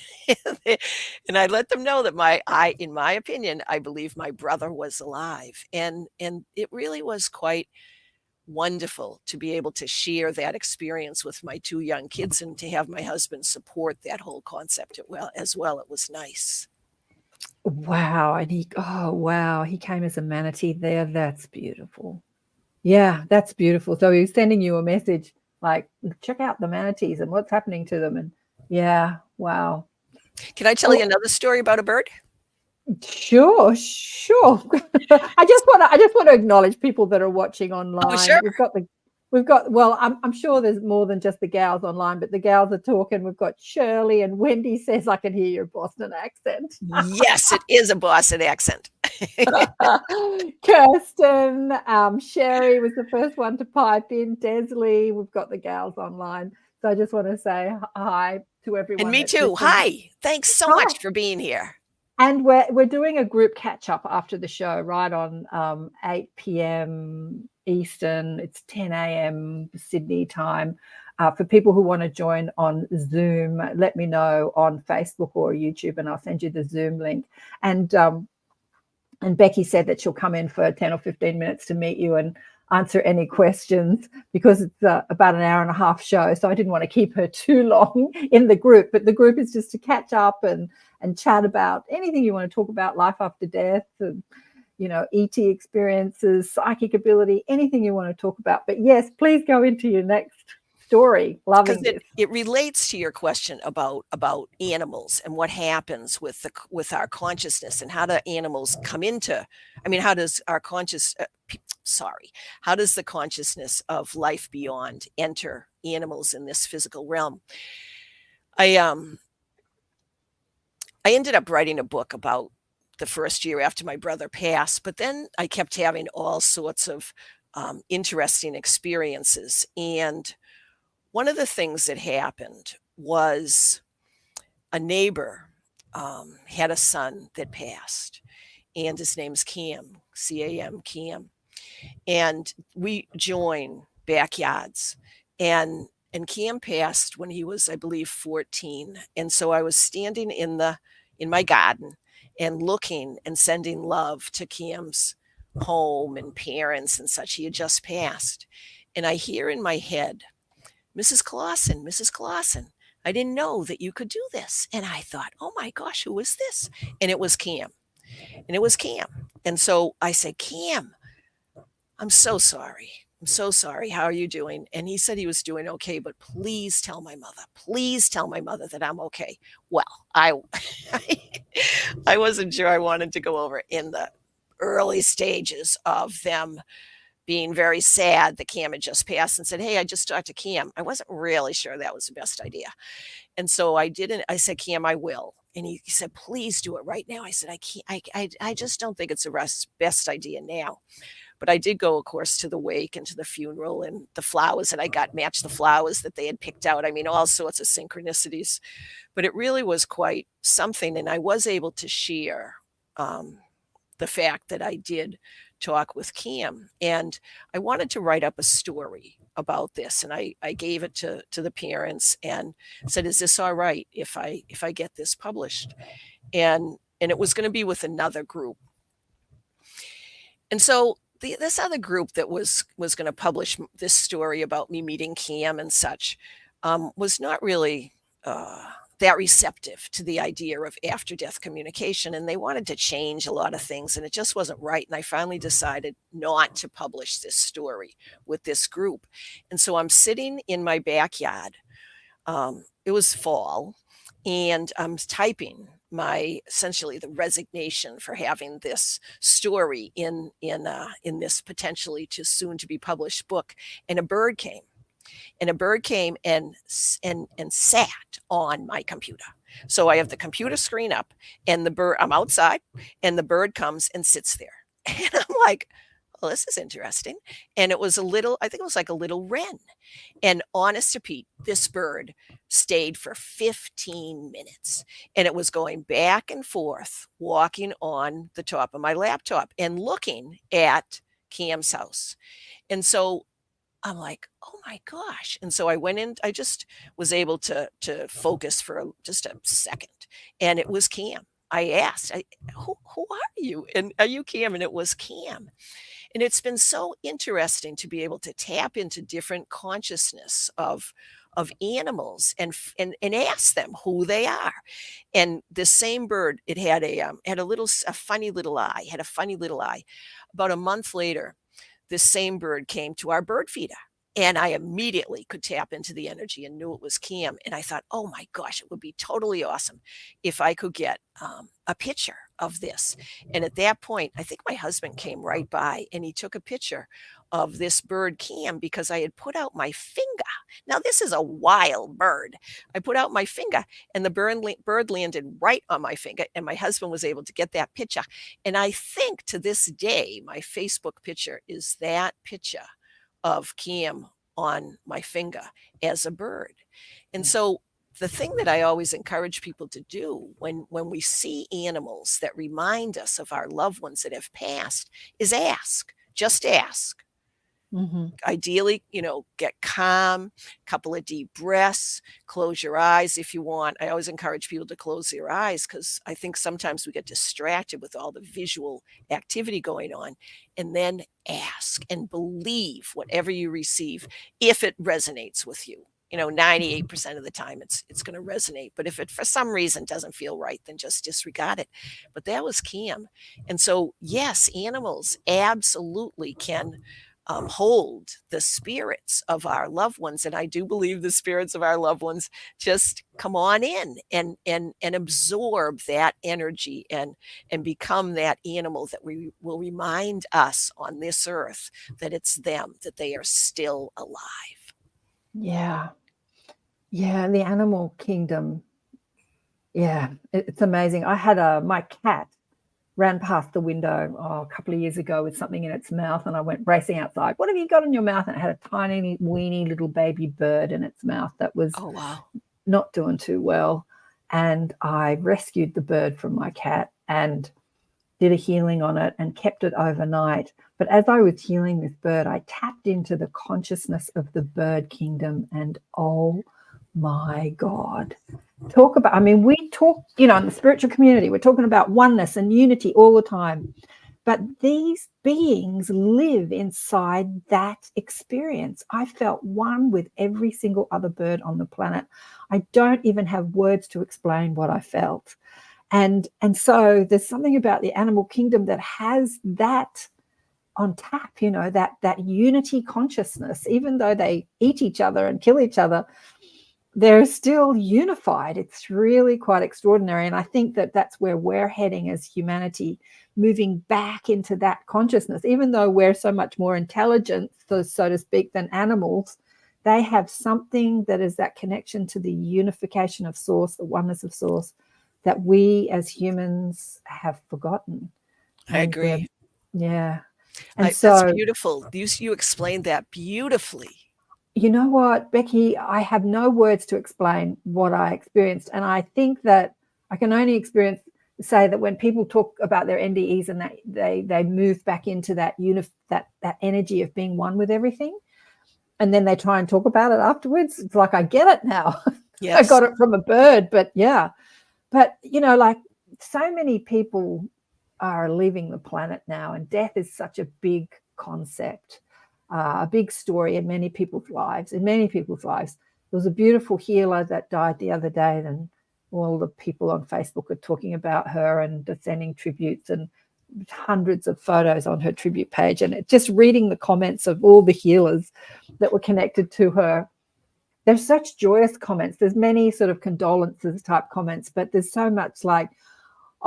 and I let them know that in my opinion, I believe my brother was alive. And it really was quite wonderful to be able to share that experience with my two young kids and to have my husband support that whole concept as well. It was nice. Wow. And he came as a manatee there. That's beautiful. Yeah, that's beautiful. So he's sending you a message like, check out the manatees and what's happening to them. And yeah, wow. Can I tell you another story about a bird? Sure. I just want to acknowledge people that are watching online. Oh, sure. Well, I'm sure there's more than just the gals online, but the gals are talking. We've got Shirley, and Wendy says, I can hear your Boston accent. Yes, it is a Boston accent. Kirsten, Sherry was the first one to pipe in. Desley, we've got the gals online. So I just want to say hi to everyone. And me too. Listening. Hi. Thanks so much for being here. And we're doing a group catch up after the show, right on 8 p.m. Eastern. It's 10 a.m. Sydney time. For people who want to join on Zoom, let me know on Facebook or YouTube, and I'll send you the Zoom link. And Becky said that she'll come in for 10 or 15 minutes to meet you and answer any questions, because it's about an hour and a half show. So I didn't want to keep her too long in the group, but the group is just to catch up and chat about anything you want to talk about, life after death, ET experiences, psychic ability, anything you want to talk about. But yes, please go into your next story. Loving this. It relates to your question about animals and what happens with our consciousness, and how do animals come into, how does our how does the consciousness of life beyond enter animals in this physical realm? I ended up writing a book about the first year after my brother passed, but then I kept having all sorts of interesting experiences. And one of the things that happened was a neighbor had a son that passed, and his name's Cam, C-A-M, Cam. And we join backyards. And Cam passed when he was, I believe, 14. And so I was standing in my garden and looking and sending love to Cam's home and parents and such. He had just passed. And I hear in my head, Mrs. Clausen, I didn't know that you could do this. And I thought, oh my gosh, who is this? And it was Cam. And so I said, Cam, I'm so sorry. How are you doing? And he said he was doing okay, but please tell my mother that I'm okay. Well, I wasn't sure I wanted to go over in the early stages of them being very sad that Cam had just passed, and said, hey, I just talked to Cam. I wasn't really sure that was the best idea. And so I said, Cam, I will. And he said, please do it right now. I said, I can't, I just don't think it's the best idea now. But I did go, of course, to the wake and to the funeral, and the flowers that I got matched the flowers that they had picked out. All sorts of synchronicities. But it really was quite something. And I was able to share the fact that I did talk with Cam. And I wanted to write up a story about this. And I gave it to the parents and said, is this all right if I get this published? And it was going to be with another group. And so this other group that was going to publish this story about me meeting Cam and such was not really that receptive to the idea of after-death communication, and they wanted to change a lot of things, and it just wasn't right. And I finally decided not to publish this story with this group. And so I'm sitting in my backyard. It was fall, and I'm typing essentially the resignation for having this story in this potentially soon to be published book. And a bird came and sat on my computer. So I have the computer screen up, and the bird, I'm outside, and the bird comes and sits there. And I'm like, well, this is interesting. And it was I think it was like a little wren. And honest to Pete, this bird stayed for 15 minutes, and it was going back and forth, walking on the top of my laptop and looking at Cam's house. And so I'm like, oh my gosh. And so I went in, I just was able to focus for just a second. And it was Cam. I asked, who are you? And are you Cam? And it was Cam. And it's been so interesting to be able to tap into different consciousness of animals and ask them who they are. And the same bird, it had a funny little eye, had a funny little eye. About a month later, this same bird came to our bird feeder. And I immediately could tap into the energy and knew it was Cam. And I thought, oh my gosh, it would be totally awesome if I could get a picture of this. And at that point, I think my husband came right by and he took a picture of this bird Cam because I had put out my finger. Now, this is a wild bird. I put out my finger and the bird landed right on my finger. And my husband was able to get that picture. And I think to this day, my Facebook picture is that picture of Cam on my finger as a bird. And so the thing that I always encourage people to do when we see animals that remind us of our loved ones that have passed is ask, just ask. Mm-hmm. Ideally, get calm, a couple of deep breaths, close your eyes if you want. I always encourage people to close their eyes because I think sometimes we get distracted with all the visual activity going on, and then ask and believe whatever you receive if it resonates with you. 98% of the time it's going to resonate. But if it for some reason doesn't feel right, then just disregard it. But that was Cam. And so, yes, animals absolutely can hold the spirits of our loved ones. And I do believe the spirits of our loved ones just come on in and absorb that energy and become that animal that we will remind us on this earth that it's them, that they are still alive. Yeah. Yeah. The animal kingdom. Yeah. It's amazing. I had my cat ran past the window a couple of years ago with something in its mouth, and I went racing outside. What have you got in your mouth? And it had a tiny, weeny little baby bird in its mouth that was not doing too well. And I rescued the bird from my cat and did a healing on it and kept it overnight. But as I was healing this bird, I tapped into the consciousness of the bird kingdom, and oh my God. We talk, in the spiritual community, we're talking about oneness and unity all the time. But these beings live inside that experience. I felt one with every single other bird on the planet. I don't even have words to explain what I felt. And so there's something about the animal kingdom that has that on tap, that unity consciousness. Even though they eat each other and kill each other, they're still unified. It's really quite extraordinary. And I think that that's where we're heading as humanity, moving back into that consciousness. Even though we're so much more intelligent, so to speak, than animals, they have something that is that connection to the unification of source, the oneness of source, that we as humans have forgotten. I agree. Yeah. And that's beautiful. You explained that beautifully. You know what, Becky, I have no words to explain what I experienced. And I think that I can only say that when people talk about their NDEs and that they move back into that that energy of being one with everything, and then they try and talk about it afterwards, it's like, I get it now. Yes. I got it from a bird, but yeah. But, like so many people are leaving the planet now, and death is such a big concept. A big story in many people's lives. There was a beautiful healer that died the other day, and all the people on Facebook are talking about her and sending tributes, and hundreds of photos on her tribute page. And just reading the comments of all the healers that were connected to her, there's such joyous comments. There's many sort of condolences type comments, but there's so much like,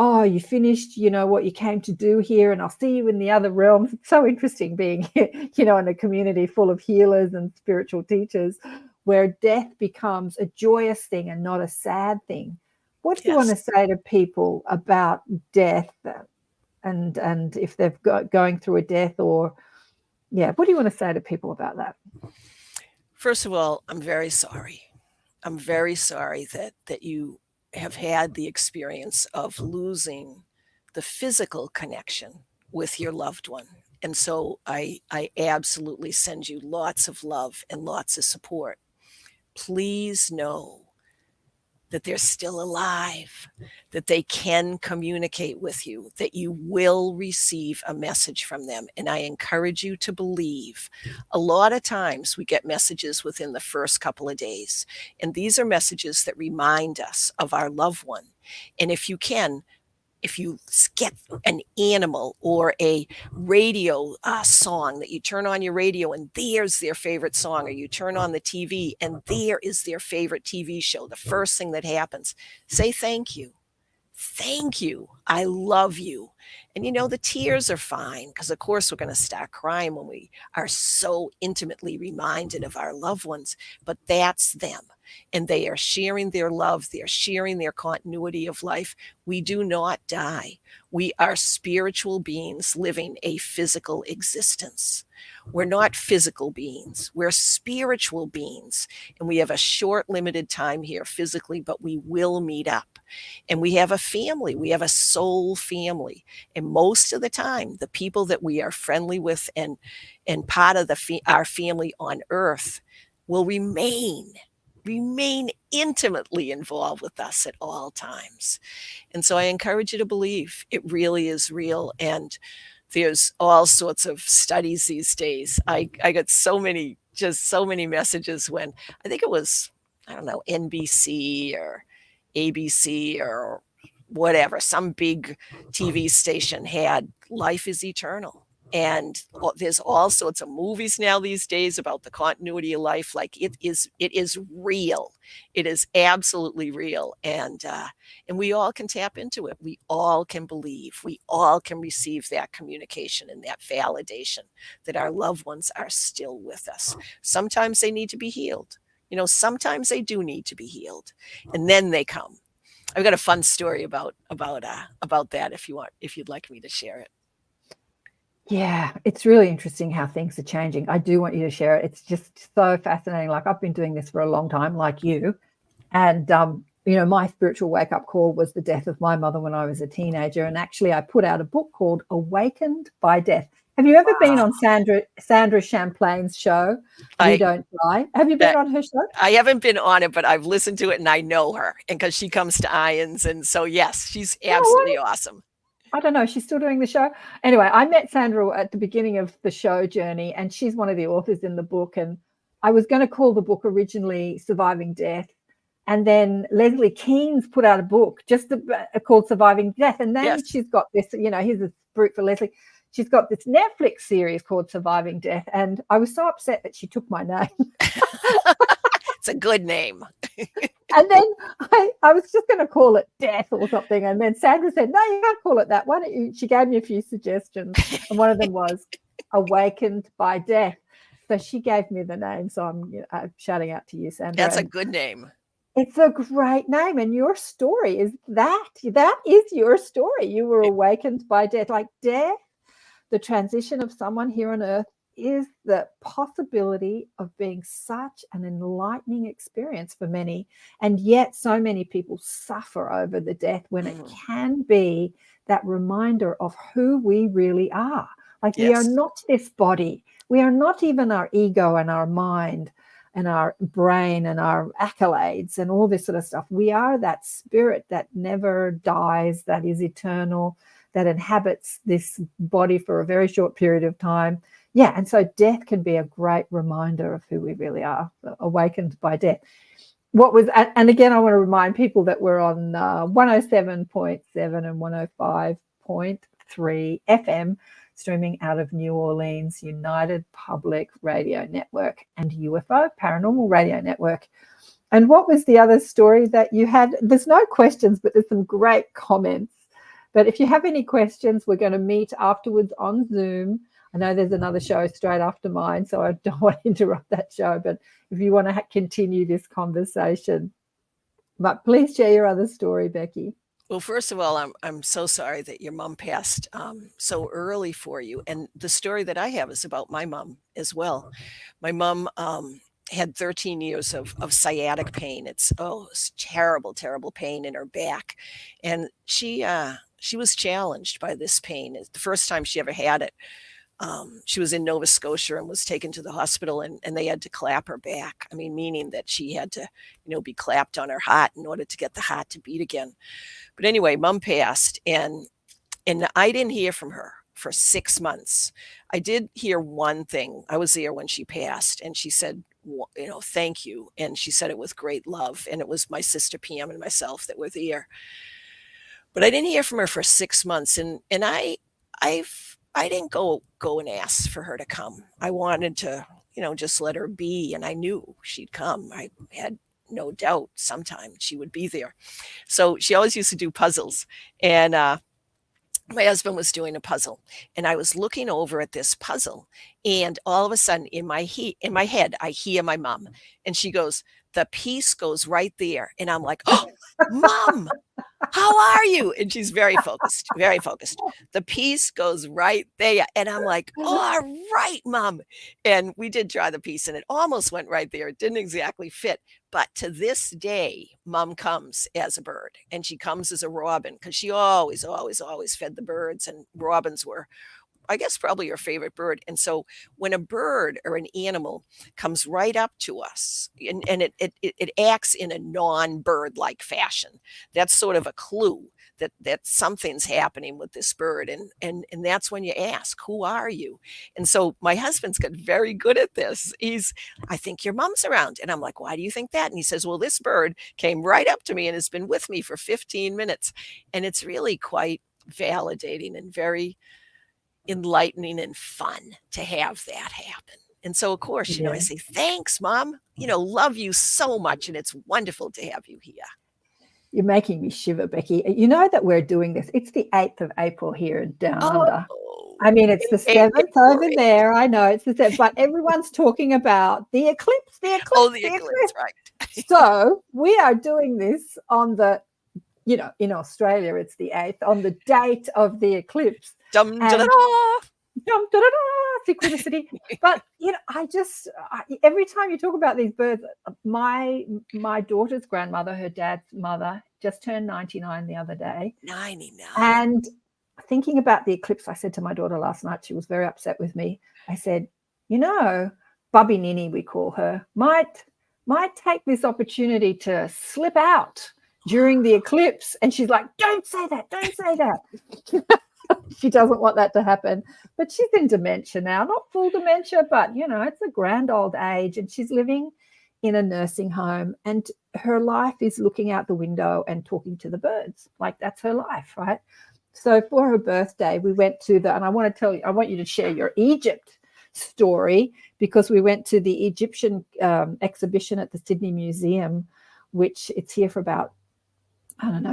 oh, you finished, what you came to do here, and I'll see you in the other realms. It's so interesting being, in a community full of healers and spiritual teachers, where death becomes a joyous thing and not a sad thing. What do you want to say to people about death and if they've going through a death what do you want to say to people about that? First of all, I'm very sorry. I'm very sorry that you have had the experience of losing the physical connection with your loved one. And so I absolutely send you lots of love and lots of support. Please know that they're still alive, that they can communicate with you, that you will receive a message from them. And I encourage you to believe. A lot of times we get messages within the first couple of days, and these are messages that remind us of our loved one. And if you can, if you get an animal or a radio song that you turn on your radio and there's their favorite song, or you turn on the TV and there is their favorite TV show, the first thing that happens, say thank you. Thank you. I love you. And the tears are fine, because of course we're going to start crying when we are so intimately reminded of our loved ones, but that's them. And they are sharing their love. They're sharing their continuity of life. We do not die. We are spiritual beings living a physical existence. We're not physical beings. We're spiritual beings. And we have a short, limited time here physically, but we will meet up. And we have a family. We have a soul family. And most of the time, the people that we are friendly with and part of our family on earth will remain intimately involved with us at all times. And so I encourage you to believe it really is real. And there's all sorts of studies these days. I got so many messages when I think it was, I don't know, NBC or ABC or whatever, some big TV station had Life is Eternal. And there's all sorts of movies now these days about the continuity of life. Like it is real. It is absolutely real. And we all can tap into it. We all can believe. We all can receive that communication and that validation that our loved ones are still with us. Sometimes they need to be healed. Sometimes they do need to be healed, and then they come. I've got a fun story about that if you'd like me to share it. Yeah, it's really interesting how things are changing. I do want you to share it. It's just so fascinating. Like, I've been doing this for a long time, like you. And, my spiritual wake-up call was the death of my mother when I was a teenager. And actually, I put out a book called Awakened by Death. Have you ever been on Sandra Champlain's show, You Don't Die? Have you been on her show? I haven't been on it, but I've listened to it and I know her. And because she comes to Irons. And so, yes, she's absolutely awesome. I don't know. She's still doing the show. Anyway, I met Sandra at the beginning of the show journey, and she's one of the authors in the book. And I was going to call the book originally Surviving Death. And then Leslie Keane's put out a book just called Surviving Death. And then she's got this, here's a fruit for Leslie. She's got this Netflix series called Surviving Death. And I was so upset that she took my name. It's a good name. And then I was just going to call it Death or something. And then Sandra said, no, you can't call it that. Why don't you? She gave me a few suggestions. And one of them was Awakened by Death. So she gave me the name. So I'm shouting out to you, Sandra. That's a good name. It's a great name. And your story is that. That is your story. You were awakened by death. Like death, the transition of someone here on earth, is the possibility of being such an enlightening experience for many. And yet so many people suffer over the death when it can be that reminder of who we really are. Like we are not this body. We are not even our ego and our mind and our brain and our accolades and all this sort of stuff. We are that spirit that never dies, that is eternal, that inhabits this body for a very short period of time. Yeah, and so death can be a great reminder of who we really are, awakened by death. And again, I want to remind people that we're on 107.7 and 105.3 FM, streaming out of New Orleans United Public Radio Network and UFO Paranormal Radio Network. And what was the other story that you had? There's no questions, but there's some great comments. But if you have any questions, we're going to meet afterwards on Zoom. I know there's another show straight after mine, so I don't want to interrupt that show. But if you want to continue this conversation, but please share your other story, Becky. Well, first of all, I'm so sorry that your mom passed so early for you. And the story that I have is about my mom as well. My mom had 13 years of sciatic pain. It's terrible, terrible pain in her back. And she was challenged by this pain. It's the first time she ever had it. She was in Nova Scotia and was taken to the hospital, and they had to clap her back. I mean, meaning that she had to, be clapped on her heart in order to get the heart to beat again. But anyway, Mom passed, and I didn't hear from her for 6 months. I did hear one thing. I was there when she passed, and she said, thank you. And she said it with great love. And it was my sister Pam and myself that were there. But I didn't hear from her for 6 months. And I didn't go and ask for her to come. I wanted to, just let her be. And I knew she'd come. I had no doubt sometime she would be there. So she always used to do puzzles. And my husband was doing a puzzle, and I was looking over at this puzzle, and all of a sudden in my head, I hear my mom, and she goes, "The piece goes right there." And I'm like, "Oh, Mom, how are you?" And she's very focused, very focused. "The piece goes right there." And I'm like, "All right, Mom." And we did try the piece, and it almost went right there. It didn't exactly fit. But to this day, Mom comes as a bird, and she comes as a robin, because she always, always, always fed the birds, and robins were, I guess, probably her favorite bird. And so when a bird or an animal comes right up to us, and it acts in a non-bird like fashion, that's sort of a clue that something's happening with this bird. And that's when you ask, "Who are you?" And so my husband's got very good at this. "I think your mom's around." And I'm like, "Why do you think that?" And he says, "Well, this bird came right up to me and has been with me for 15 minutes. And it's really quite validating and very enlightening and fun to have that happen." And so, of course, I Yeah. say, "Thanks, Mom. Love you so much. And it's wonderful to have you here." You're making me shiver, Becky. You know that we're doing this. It's the 8th of April here Down Under. I mean, it's the 7th over there. I know it's the 7th, but everyone's talking about the eclipse, the eclipse, Oh, the eclipse, right. So we are doing this on the, in Australia, it's the 8th, on the date of the eclipse. Dum, da, da, da. Synchronicity. But every time you talk about these birds, my daughter's grandmother, her dad's mother, just turned 99 the other day. 99. And thinking about the eclipse, I said to my daughter last night, she was very upset with me. I said, Bubby Ninny, we call her, might take this opportunity to slip out during the eclipse. And she's like, don't say that. She doesn't want that to happen. But she's in dementia now, not full dementia, but, it's a grand old age. And she's living in a nursing home. And her life is looking out the window and talking to the birds. Like, that's her life, right? So for her birthday, we went to and I want you to share your Egypt story, because we went to the Egyptian exhibition at the Sydney Museum, which it's here for about,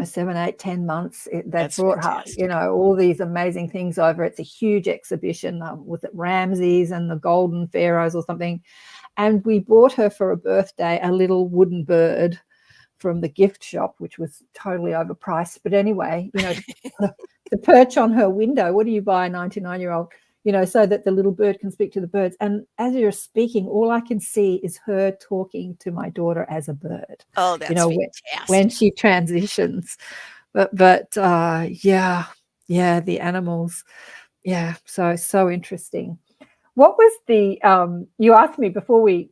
7, 8, 10 months. They've brought her, all these amazing things over. It's a huge exhibition. Was it Ramses and the Golden Pharaohs or something? And we bought her for a birthday a little wooden bird from the gift shop, which was totally overpriced. But anyway, to perch on her window. What do you buy a 99-year-old? So that the little bird can speak to the birds. And as you're speaking, all I can see is her talking to my daughter as a bird. Oh, that's fantastic. When she transitions. But the animals. Yeah, so interesting. What was the, you asked me before we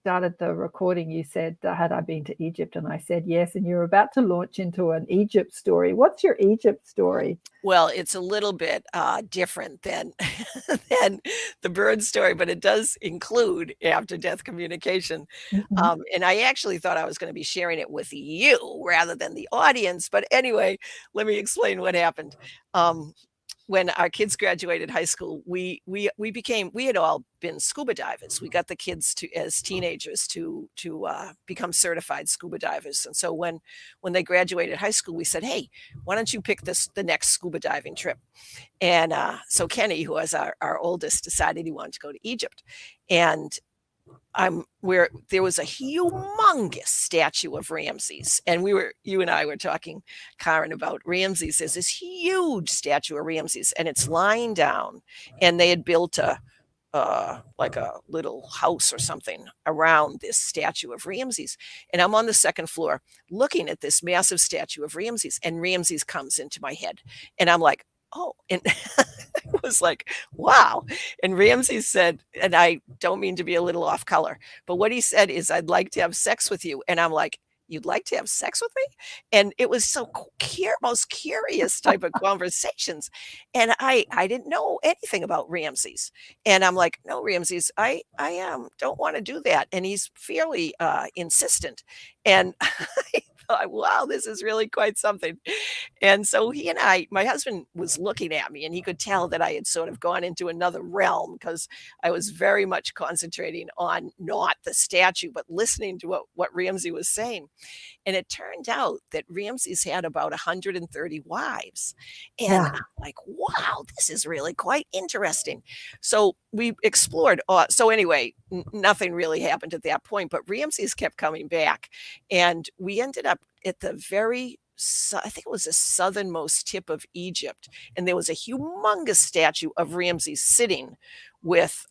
started the recording, you said, had I been to Egypt? And I said yes, and you're about to launch into an Egypt story. What's your Egypt story? Well, it's a little bit different than the bird story, but it does include after-death communication. Mm-hmm. And I actually thought I was going to be sharing it with you rather than the audience. But anyway, let me explain what happened. When our kids graduated high school, we had all been scuba divers. We got the kids as teenagers to become certified scuba divers. And so when they graduated high school, we said, "Hey, why don't you pick the next scuba diving trip?" And so Kenny, who was our oldest, decided he wanted to go to Egypt. And there was a humongous statue of Ramses, and you and I were talking, Karen, about Ramses. There's this huge statue of Ramses, and it's lying down, and they had built like a little house or something around this statue of Ramses. And I'm on the second floor looking at this massive statue of Ramses, and Ramses comes into my head, and I'm like, oh, and it was like, wow. And Ramsey said, and I don't mean to be a little off color, but what he said is, I'd like to have sex with you. And I'm like, you'd like to have sex with me? And it was so most curious type of conversations. And I didn't know anything about Ramses. And I'm like, no, Ramses, I don't want to do that. And he's fairly insistent. And I thought, wow, this is really quite something. And so he and my husband was looking at me and he could tell that I had sort of gone into another realm because I was very much concentrating on not the statue, but listening to what Ramsey was saying. And it turned out that Ramses had about 130 wives. And Yeah. I'm like, wow, this is really quite interesting. So we explored. So anyway, nothing really happened at that point, but Ramses kept coming back. And we ended up at the I think it was the southernmost tip of Egypt. And there was a humongous statue of Ramses sitting with,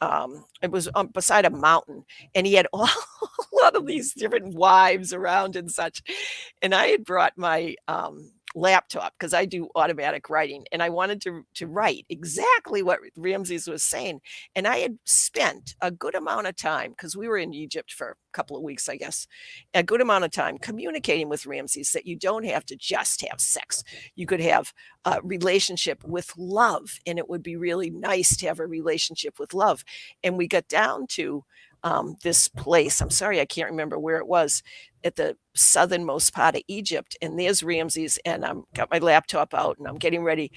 it was beside a mountain. And he had a lot of these different wives around and such. And I had brought my laptop because I do automatic writing and I wanted to write exactly what Ramses was saying. And I had spent a good amount of time because we were in Egypt for a couple of weeks, I guess, a good amount of time communicating with Ramses that you don't have to just have sex. You could have a relationship with love, and it would be really nice to have a relationship with love. And we got down to this place. I'm sorry, I can't remember where it was, at the southernmost part of Egypt. And there's Ramses, and I'm got my laptop out and I'm getting ready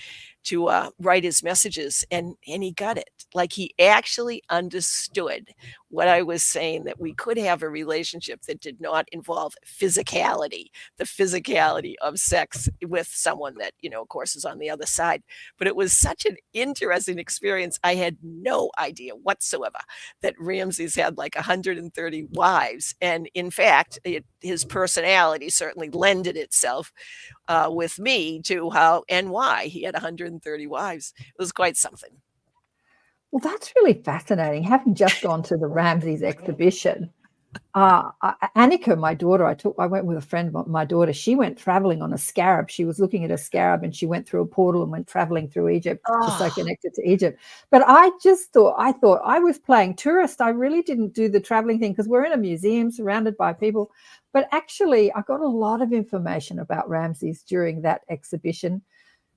to write his messages. And he got it. Like he actually understood what I was saying, that we could have a relationship that did not involve physicality, the physicality of sex with someone that, of course, is on the other side. But it was such an interesting experience. I had no idea whatsoever that Ramses had like 130 wives. And in fact, his personality certainly lended itself with me to how and why he had 130 wives. It was quite something. Well, that's really fascinating. Having just gone to the Ramses exhibition, Annika, my daughter, I went with a friend of my daughter. She went traveling on a scarab. She was looking at a scarab and she went through a portal and went traveling through Egypt to stay connected to Egypt. But I thought I was playing tourist. I really didn't do the traveling thing because we're in a museum surrounded by people. But actually, I got a lot of information about Ramses during that exhibition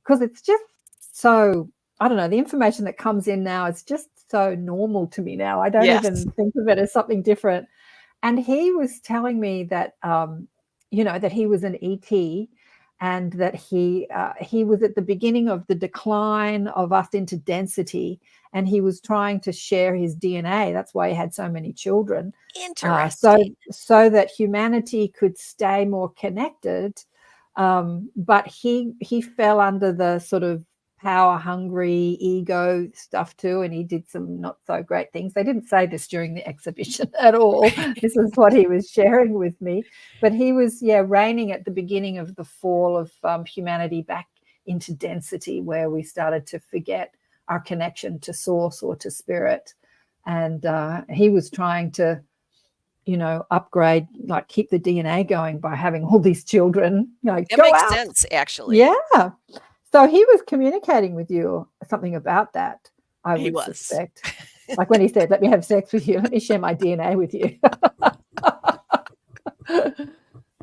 because it's just so, I don't know, the information that comes in now is just so normal to me now. I don't even think of it as something different. And he was telling me that, that he was an ET and that he was at the beginning of the decline of us into density, and he was trying to share his DNA. That's why he had so many children. Interesting. So that humanity could stay more connected. But he fell under the sort of power hungry ego stuff too, and he did some not so great things. They didn't say this during the exhibition at all. This is what he was sharing with me, but he was reigning at the beginning of the fall of humanity back into density, where we started to forget our connection to source or to spirit. And he was trying to upgrade, like keep the DNA going by having all these children, it go makes out. sense, actually. Yeah. So he was communicating with you something about that, I would suspect. Like when he said, let me have sex with you, let me share my DNA with you.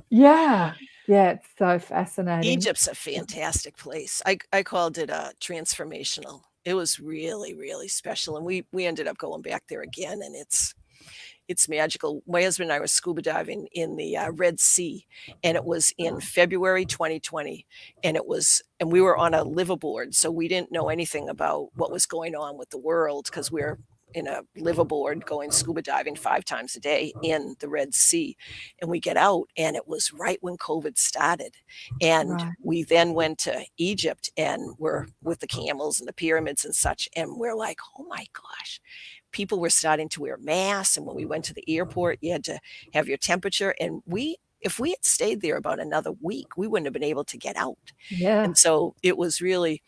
Yeah, it's so fascinating. Egypt's a fantastic place. I called it transformational. It was really, really special. And we ended up going back there again, and it's magical. My husband and I were scuba diving in the Red Sea, and it was in February 2020, and we were on a liveaboard, so we didn't know anything about what was going on with the world because we're in a liveaboard going scuba diving 5 times a day in the Red Sea. And we get out, and it was right when COVID started. And we then went to Egypt and we're with the camels and the pyramids and such, and we're like, oh my gosh. People were starting to wear masks. And when we went to the airport, you had to have your temperature. And if we had stayed there about another week, we wouldn't have been able to get out. Yeah. And so it was really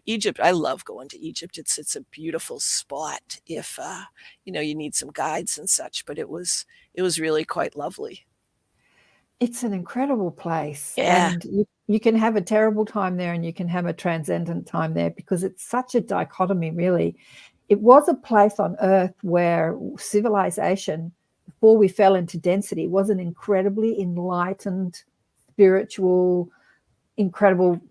Egypt. I love going to Egypt. It's a beautiful spot if, you need some guides and such, but it was really quite lovely. It's an incredible place. Yeah. And you can have a terrible time there and you can have a transcendent time there, because it's such a dichotomy, really. It was a place on earth where civilization, before we fell into density, was an incredibly enlightened, spiritual, incredible,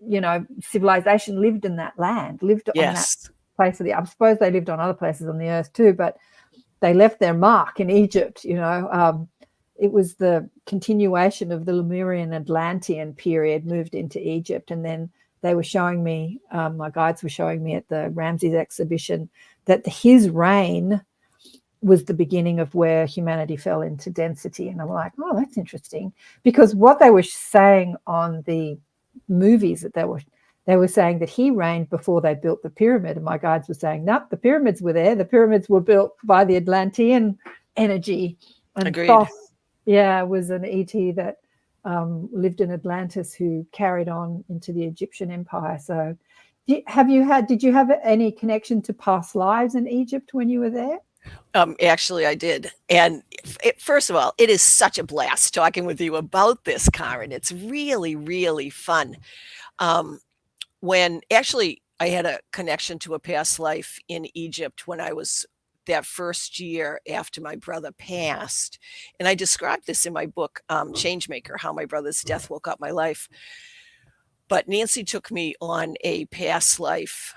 civilization lived in that land, lived on that Yes. place of the, I suppose they lived on other places on the earth too, but they left their mark in Egypt. It was the continuation of the Lemurian Atlantean period, moved into Egypt. And then they were showing me, my guides were showing me at the Ramses exhibition, that his reign was the beginning of where humanity fell into density. And I'm like, oh, that's interesting. Because what they were saying on the movies that they were saying that he reigned before they built the pyramid. And my guides were saying, no, the pyramids were there. The pyramids were built by the Atlantean energy. And Agreed. Thoth, was an ET that lived in Atlantis, who carried on into the Egyptian empire. So did you have any connection to past lives in Egypt when you were there? Actually, I did. And first of all, it is such a blast talking with you about this, Karen. It's really, really fun. When actually I had a connection to a past life in Egypt when I was that first year after my brother passed. And I described this in my book, Changemaker, How My Brother's Death Woke Up My Life. But Nancy took me on a past life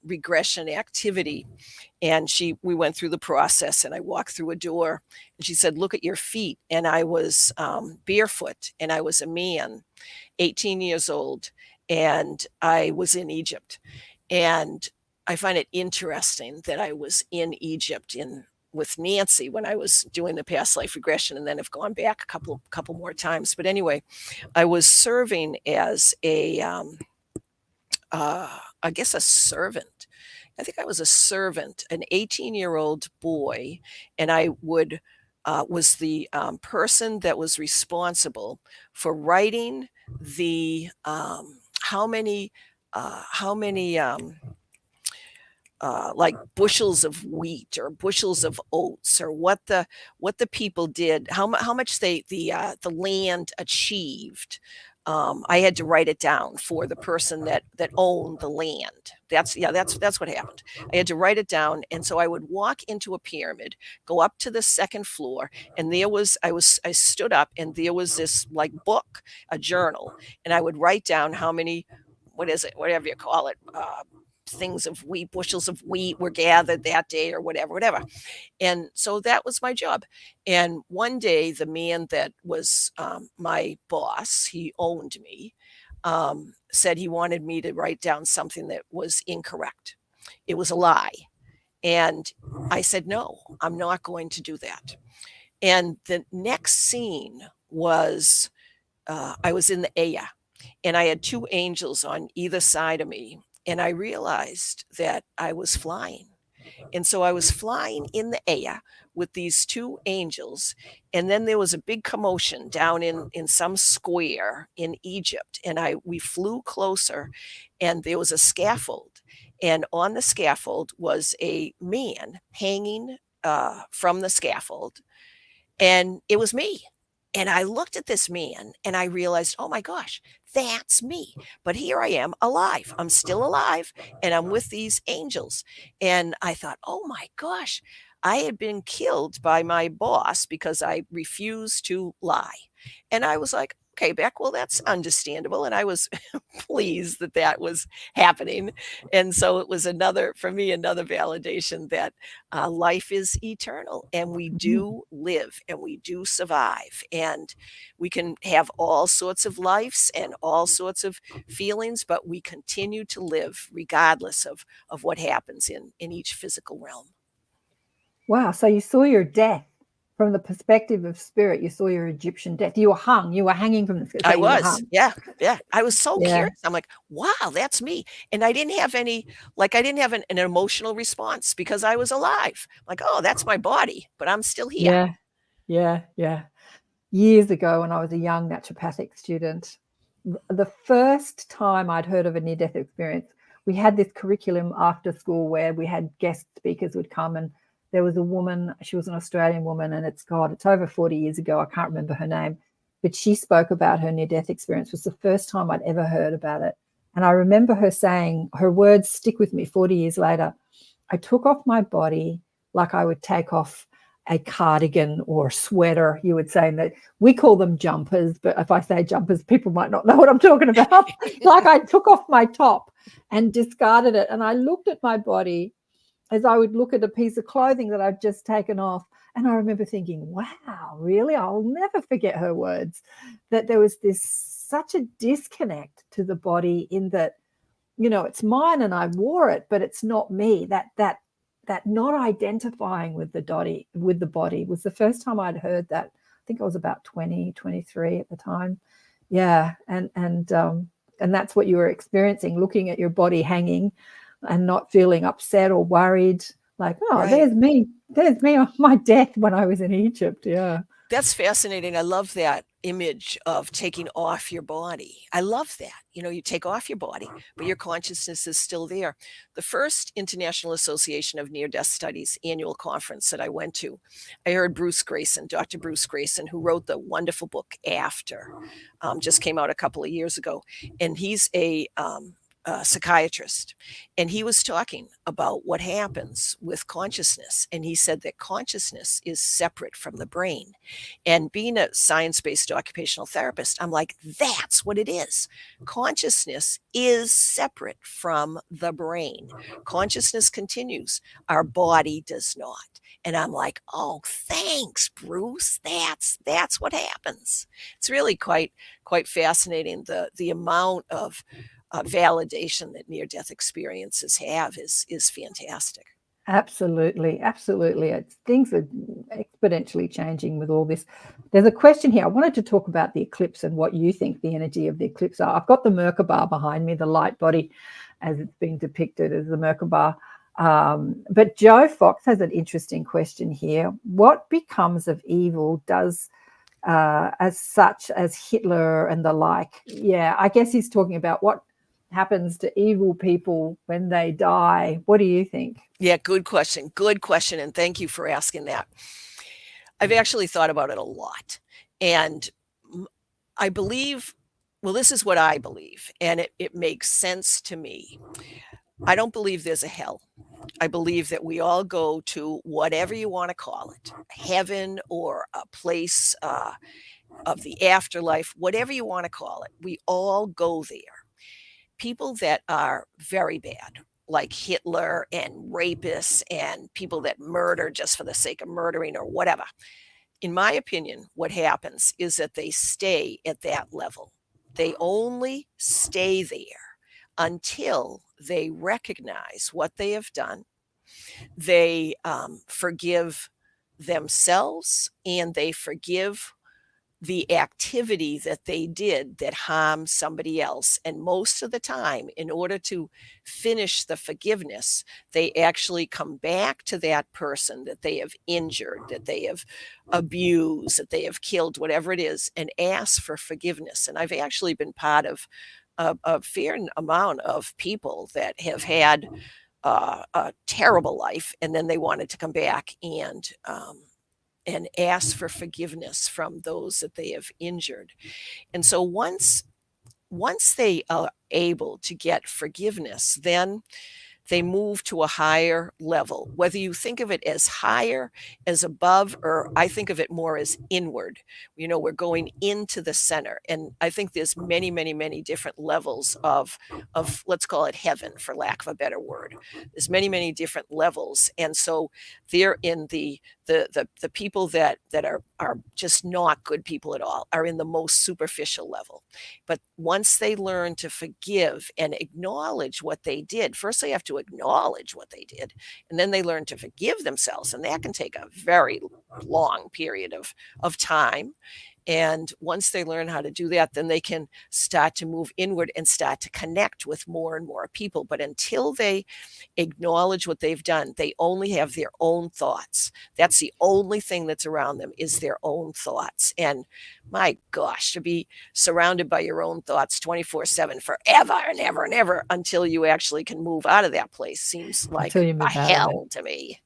regression activity. And we went through the process, and I walked through a door, and she said, look at your feet. And I was barefoot, and I was a man, 18 years old, and I was in Egypt. And I find it interesting that I was in Egypt with Nancy when I was doing the past life regression, and then have gone back a couple more times. But anyway, I was serving as I guess a servant. I think I was a servant, an 18-year-old boy, and I was the person that was responsible for writing the how many like bushels of wheat or bushels of oats, or what the people did, how much the land achieved. I had to write it down for the person that owned the land. That's what happened. I had to write it down, and so I would walk into a pyramid, go up to the second floor, and I stood up, and there was this like book, a journal, and I would write down how many, what is it, whatever you call it, things of wheat, bushels of wheat were gathered that day, or whatever. And so that was my job. And one day, the man that was my boss, he owned me, said he wanted me to write down something that was incorrect. It was a lie. And I said, no, I'm not going to do that. And the next scene was, I was in the Aya, and I had two angels on either side of me. And I realized that I was flying. And so I was flying in the air with these two angels. And then there was a big commotion down in some square in Egypt. And we flew closer, and there was a scaffold. And on the scaffold was a man hanging from the scaffold. And it was me. And I looked at this man, and I realized, oh my gosh, that's me. But here I am, alive. I'm still alive, and I'm with these angels. And I thought, oh my gosh, I had been killed by my boss because I refused to lie. And I was like, okay, Beck, well, that's understandable. And I was pleased that was happening. And so it was for me, another validation that life is eternal, and we do live, and we do survive, and we can have all sorts of lives and all sorts of feelings, but we continue to live regardless of what happens in each physical realm. Wow. So you saw your death from the perspective of spirit. You saw your Egyptian death. You were hanging from the sky. I was, yeah. I was so curious. I'm like, wow, that's me. And I didn't have an emotional response because I was alive. Like, oh, that's my body, but I'm still here. Yeah. Years ago, when I was a young naturopathic student, the first time I'd heard of a near-death experience, we had this curriculum after school where we had guest speakers would come, and there was a woman, she was an Australian woman, and it's over 40 years ago, I can't remember her name. but she spoke about her near-death experience. It was the first time I'd ever heard about it. And I remember her saying, her words stick with me 40 years later, I took off my body like I would take off a cardigan or a sweater. You would say that we call them jumpers, but if I say jumpers, people might not know what I'm talking about. Like I took off my top and discarded it. And I looked at my body as I would look at a piece of clothing that I'd just taken off. And I remember thinking, wow, really? I'll never forget her words, that there was such a disconnect to the body in that, you know, it's mine and I wore it, but it's not me. That not identifying with the body was the first time I'd heard that. I think I was about 20, 23 at the time. Yeah. And that's what you were experiencing, looking at your body hanging and not feeling upset or worried. Like, oh, right. There's me on my death when I was in Egypt. Yeah. That's fascinating. I love that image of taking off your body. I love that. You know, you take off your body, but your consciousness is still there. The first International Association of Near-Death Studies annual conference that I went to, I heard Bruce Grayson, Dr. Bruce Grayson, who wrote the wonderful book After, just came out a couple of years ago. And he's a psychiatrist, and he was talking about what happens with consciousness, and he said that consciousness is separate from the brain. And being a science-based occupational therapist, I'm like, that's what it is. Consciousness is separate from the brain. Consciousness continues, our body does not. And I'm like, oh, thanks, Bruce. That's what happens. It's really quite fascinating. The amount of validation that near-death experiences have is fantastic. Absolutely. Things are exponentially changing with all this. There's a question here. I wanted to talk about the eclipse and what you think the energy of the eclipse are. I've got the Merkaba behind me, the light body, as it's been depicted as the Merkaba. But Joe Fox has an interesting question here. What becomes of evil does as such as Hitler and the like? Yeah, I guess he's talking about what happens to evil people when they die. What do you think? Yeah, good question. And thank you for asking that. I've actually thought about it a lot. And I believe, well, this is what I believe, and it makes sense to me. I don't believe there's a hell. I believe that we all go to whatever you want to call it, heaven or a place of the afterlife, whatever you want to call it. We all go there. People that are very bad, like Hitler and rapists and people that murder just for the sake of murdering or whatever. In my opinion, what happens is that they stay at that level. They only stay there until they recognize what they have done. They forgive themselves and they forgive the activity that they did that harmed somebody else. And most of the time, in order to finish the forgiveness, they actually come back to that person that they have injured, that they have abused, that they have killed, whatever it is, and ask for forgiveness. And I've actually been part of a fair amount of people that have had a terrible life, and then they wanted to come back and ask for forgiveness from those that they have injured. And so once they are able to get forgiveness, then they move to a higher level. Whether you think of it as higher, as above, or I think of it more as inward. You know, we're going into the center. And I think there's many, many, many different levels of let's call it heaven, for lack of a better word. There's many, many different levels. And so they're in the people that are just not good people at all, are in the most superficial level. But once they learn to forgive and acknowledge what they did, first they have to acknowledge what they did, and then they learn to forgive themselves, and that can take a very long period of time. And once they learn how to do that, then they can start to move inward and start to connect with more and more people. But until they acknowledge what they've done, they only have their own thoughts. That's the only thing that's around them, is their own thoughts. And my gosh, to be surrounded by your own thoughts 24/7 forever and ever and ever until you actually can move out of that place seems like a hell to me.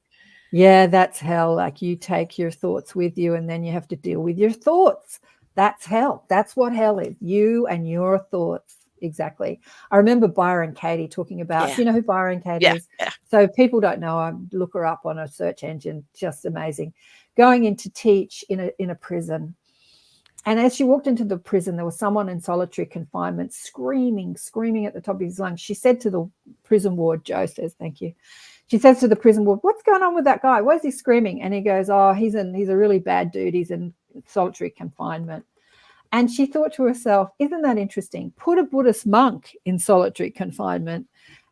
Yeah, that's hell. Like, you take your thoughts with you and then you have to deal with your thoughts. That's hell. That's what hell is. You and your thoughts. Exactly. I remember Byron Katie talking about, Yeah. do you know who Byron Katie Yeah. is? Yeah. So if people don't know, I look her up on a search engine. Just amazing. Going in to teach in a prison. And as she walked into the prison, there was someone in solitary confinement screaming at the top of his lungs. She said to the prison ward, Joe says, thank you. She says to the prison ward, what's going on with that guy? Why is he screaming? And he goes, oh, he's a really bad dude. He's in solitary confinement. And she thought to herself, isn't that interesting? Put a Buddhist monk in solitary confinement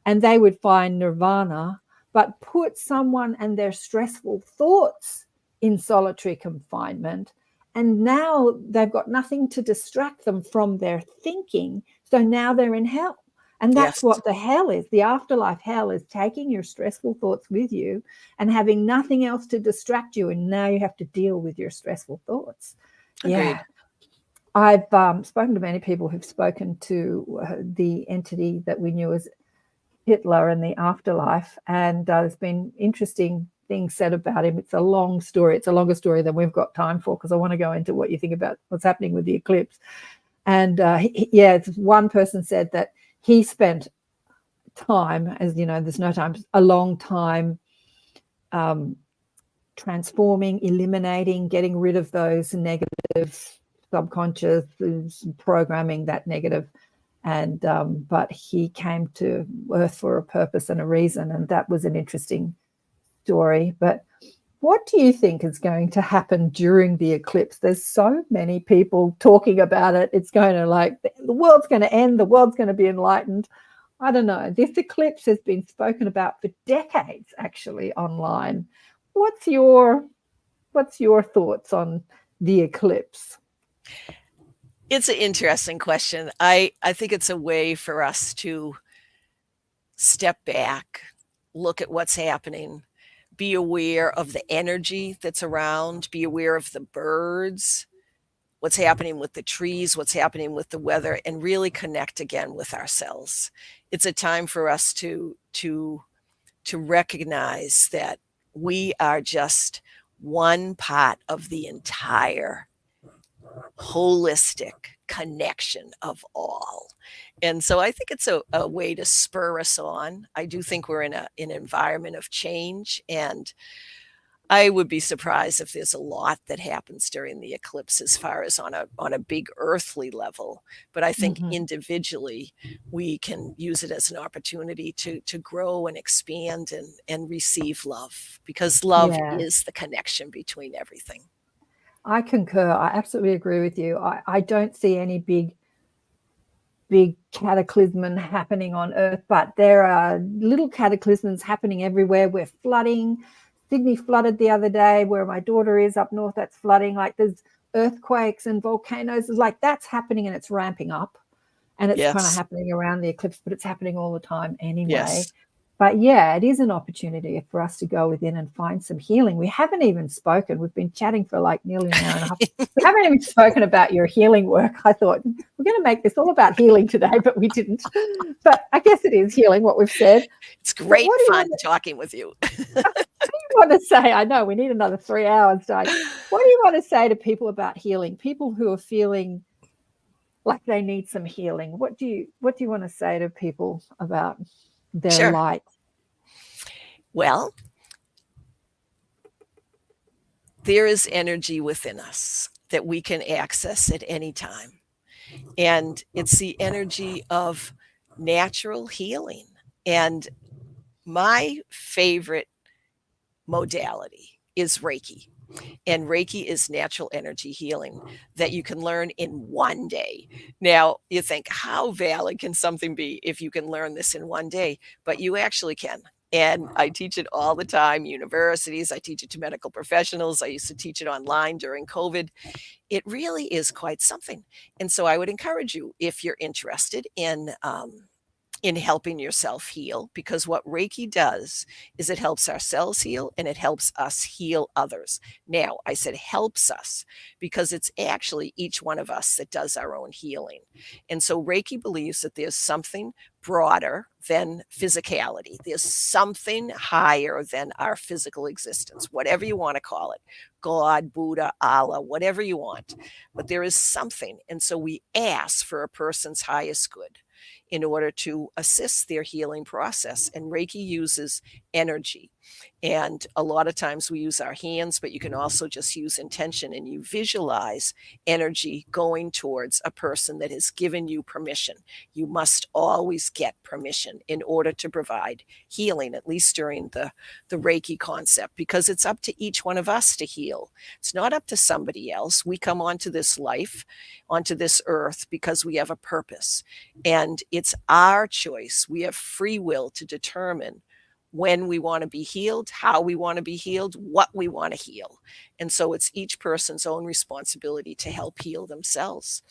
and they would find nirvana, but put someone and their stressful thoughts in solitary confinement, and now they've got nothing to distract them from their thinking. So now they're in hell. And that's Yes. what the hell is. The afterlife hell is taking your stressful thoughts with you and having nothing else to distract you. And now you have to deal with your stressful thoughts. Agreed. Yeah. I've spoken to many people who've spoken to the entity that we knew as Hitler in the afterlife, and there's been interesting things said about him. It's a long story. It's a longer story than we've got time for, because I want to go into what you think about what's happening with the eclipse. And one person said that he spent time, as you know, there's no time, a long time transforming, eliminating, getting rid of those negative subconscious programming, that negative. And but he came to Earth for a purpose and a reason, and that was an interesting story. But what do you think is going to happen during the eclipse? There's so many people talking about it. It's going to, like, the world's going to end, the world's going to be enlightened. I don't know. This eclipse has been spoken about for decades, actually, online. What's your thoughts on the eclipse? It's an interesting question. I think it's a way for us to step back, look at what's happening, be aware of the energy that's around, be aware of the birds, what's happening with the trees, what's happening with the weather, and really connect again with ourselves. It's a time for us to recognize that we are just one part of the entire holistic connection of all. And so I think it's a way to spur us on. I do think we're in an environment of change, and I would be surprised if there's a lot that happens during the eclipse as far as on a big earthly level. But I think individually we can use it as an opportunity to grow and expand and receive love, because love is the connection between everything. I concur. I absolutely agree with you. I don't see any big cataclysm happening on Earth, but there are little cataclysms happening everywhere. We're flooding. Sydney flooded the other day. Where my daughter is up north, that's flooding. Like, there's earthquakes and volcanoes. It's like that's happening, and it's ramping up. And it's kind of happening around the eclipse, but it's happening all the time anyway. Yes. But yeah, it is an opportunity for us to go within and find some healing. We haven't even spoken. We've been chatting for like nearly an hour and a half. We haven't even spoken about your healing work. I thought we're going to make this all about healing today, but we didn't. But I guess it is healing, what we've said. It's great fun talking with you. What do you want to say? I know we need another 3 hours, Di. What do you want to say to people about healing? People who are feeling like they need some healing. What do you want to say to people about their light? Well, there is energy within us that we can access at any time. And it's the energy of natural healing. And my favorite modality is Reiki. And Reiki is natural energy healing that you can learn in one day. Now, you think, how valid can something be if you can learn this in one day? But you actually can. And I teach it all the time, universities, I teach it to medical professionals. I used to teach it online during COVID. It really is quite something. And so I would encourage you, if you're interested in in helping yourself heal, because what Reiki does is it helps our cells heal and it helps us heal others. Now, I said helps us because it's actually each one of us that does our own healing. And so Reiki believes that there's something broader than physicality. There's something higher than our physical existence, whatever you want to call it, God, Buddha, Allah, whatever you want. But there is something. And so we ask for a person's highest good in order to assist their healing process. And Reiki uses energy. And a lot of times we use our hands, but you can also just use intention, and you visualize energy going towards a person that has given you permission. You must always get permission in order to provide healing, at least during the Reiki concept, because it's up to each one of us to heal. It's not up to somebody else. We come onto this life, onto this earth, because we have a purpose. And it's our choice. We have free will to determine when we want to be healed, how we want to be healed, what we want to heal. And so it's each person's own responsibility to help heal themselves.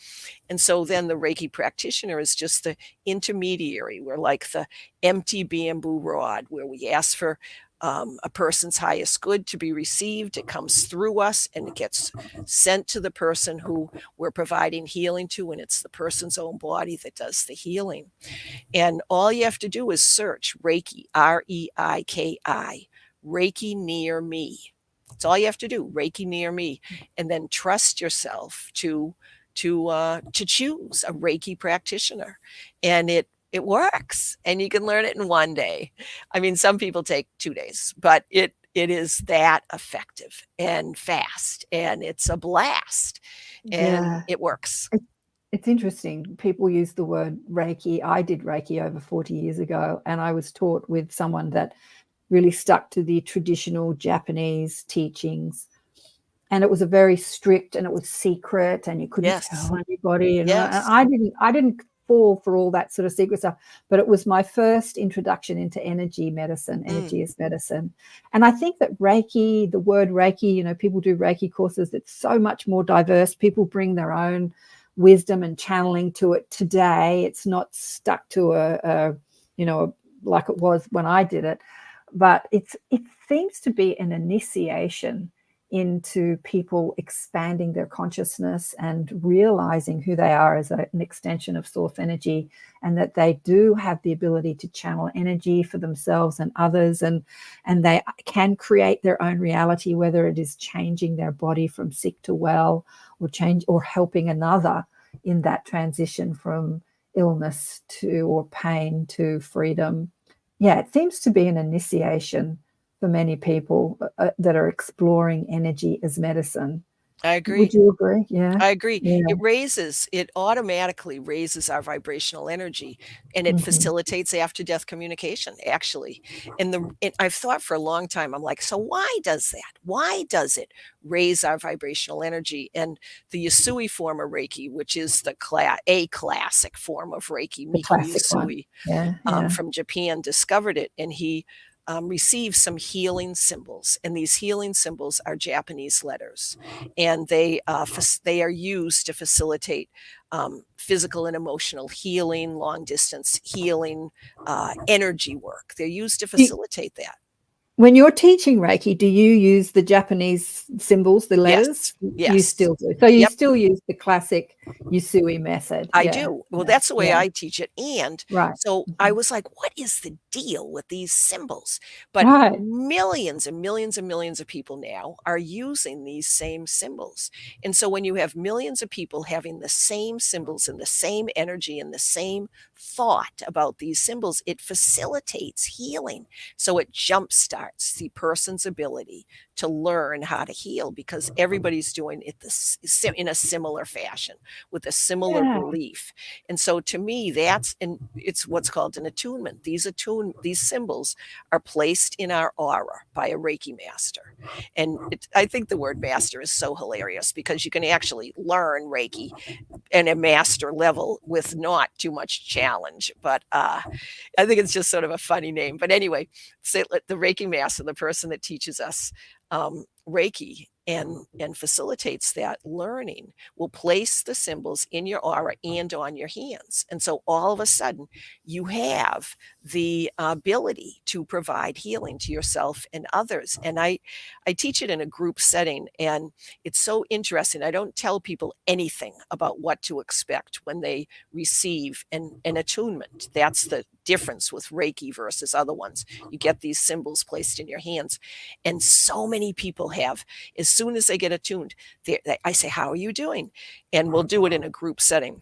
And so then the Reiki practitioner is just the intermediary. We're like the empty bamboo rod where we ask for a person's highest good to be received. It comes through us and it gets sent to the person who we're providing healing to, and it's the person's own body that does the healing. And all you have to do is search Reiki, Reiki, Reiki near me. That's all you have to do, Reiki near me, and then trust yourself to choose a Reiki practitioner, and it works, and you can learn it in one day. I mean, some people take 2 days, but it is that effective and fast, and it's a blast, and it works. It's interesting. People use the word Reiki. I did Reiki over 40 years ago, and I was taught with someone that really stuck to the traditional Japanese teachings. And it was a very strict, and it was secret, and you couldn't tell anybody. And I didn't fall for all that sort of secret stuff, but it was my first introduction into energy medicine. Energy is medicine. And I think that Reiki, the word Reiki, people do Reiki courses. It's so much more diverse. People bring their own wisdom and channeling to it today. It's not stuck to a like it was when I did it, but it seems to be an initiation into people expanding their consciousness and realizing who they are as an extension of source energy, and that they do have the ability to channel energy for themselves and others, and they can create their own reality, whether it is changing their body from sick to well, or helping another in that transition from illness to or pain to freedom. Yeah, it seems to be an initiation for many people that are exploring energy as medicine. I agree. Would you agree? Yeah. I agree. Yeah. It automatically raises our vibrational energy, and it facilitates after-death communication, actually. And I've thought for a long time, I'm like, so why does that? Why does it raise our vibrational energy? And the Usui form of Reiki, which is a classic form of Reiki, Miko Usui, from Japan, discovered it, and he receive some healing symbols, and these healing symbols are Japanese letters, and they are used to facilitate physical and emotional healing, long distance healing, energy work. They're used to facilitate that. When you're teaching Reiki, do you use the Japanese symbols, the letters? Yes. You still do. So you still use the classic Usui method. I do. Well, that's the way I teach it. And so I was like, what is the deal with these symbols? But millions and millions and millions of people now are using these same symbols. And so when you have millions of people having the same symbols and the same energy and the same thought about these symbols, it facilitates healing. So it jumpstarts the person's ability to learn how to heal, because everybody's doing it in a similar fashion with a similar belief. And so to me, it's what's called an attunement. These symbols are placed in our aura by a Reiki master. And I think the word master is so hilarious, because you can actually learn Reiki at a master level with not too much challenge. But I think it's just sort of a funny name. But anyway, the Reiki master, the person that teaches us, Reiki and facilitates that learning will place the symbols in your aura and on your hands. And so all of a sudden you have the ability to provide healing to yourself and others. And I teach it in a group setting, and it's so interesting. I don't tell people anything about what to expect when they receive an attunement. That's the difference with Reiki versus other ones. You get these symbols placed in your hands, and so many people have. As soon as they get attuned, I say, how are you doing? And we'll do it in a group setting.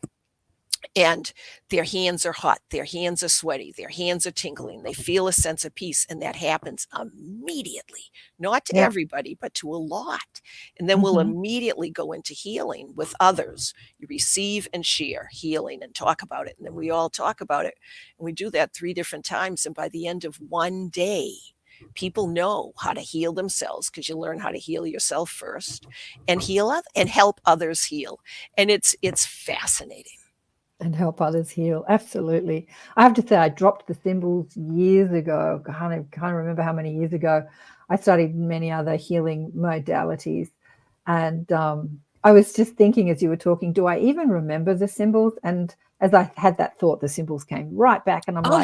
And their hands are hot, their hands are sweaty, their hands are tingling, they feel a sense of peace, and that happens immediately. Not to everybody, but to a lot. And then we'll immediately go into healing with others. You receive and share healing and talk about it, and then we all talk about it. And we do that 3 different times, and by the end of one day, people know how to heal themselves, because you learn how to heal yourself first and and help others heal. And it's fascinating. And help others heal. Absolutely. I have to say, I dropped the symbols years ago. I can't remember how many years ago. I studied many other healing modalities. And I was just thinking as you were talking, do I even remember the symbols? And as I had that thought, the symbols came right back. And I'm I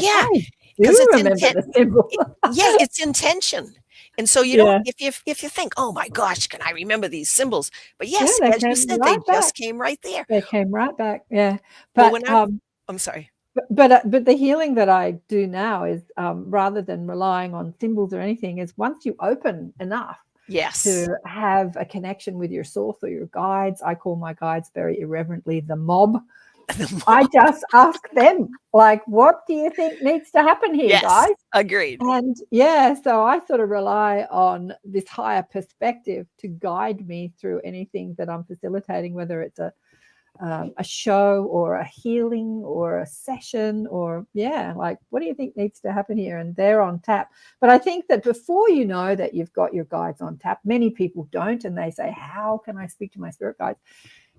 do remember the symbols. It's intention. And so you don't, if you think, oh my gosh, can I remember these symbols? But yes, as you said, they just came right there. They came right back. Yeah. But I'm sorry. But the healing that I do now is rather than relying on symbols or anything, is once you open enough to have a connection with your source or your guides. I call my guides very irreverently the mob. I just ask them, like, what do you think needs to happen here, guys? Agreed. And so I sort of rely on this higher perspective to guide me through anything that I'm facilitating, whether it's a show or a healing or a session or like, what do you think needs to happen here? And they're on tap. But I think that before you know that you've got your guides on tap, many people don't, and they say, how can I speak to my spirit guides?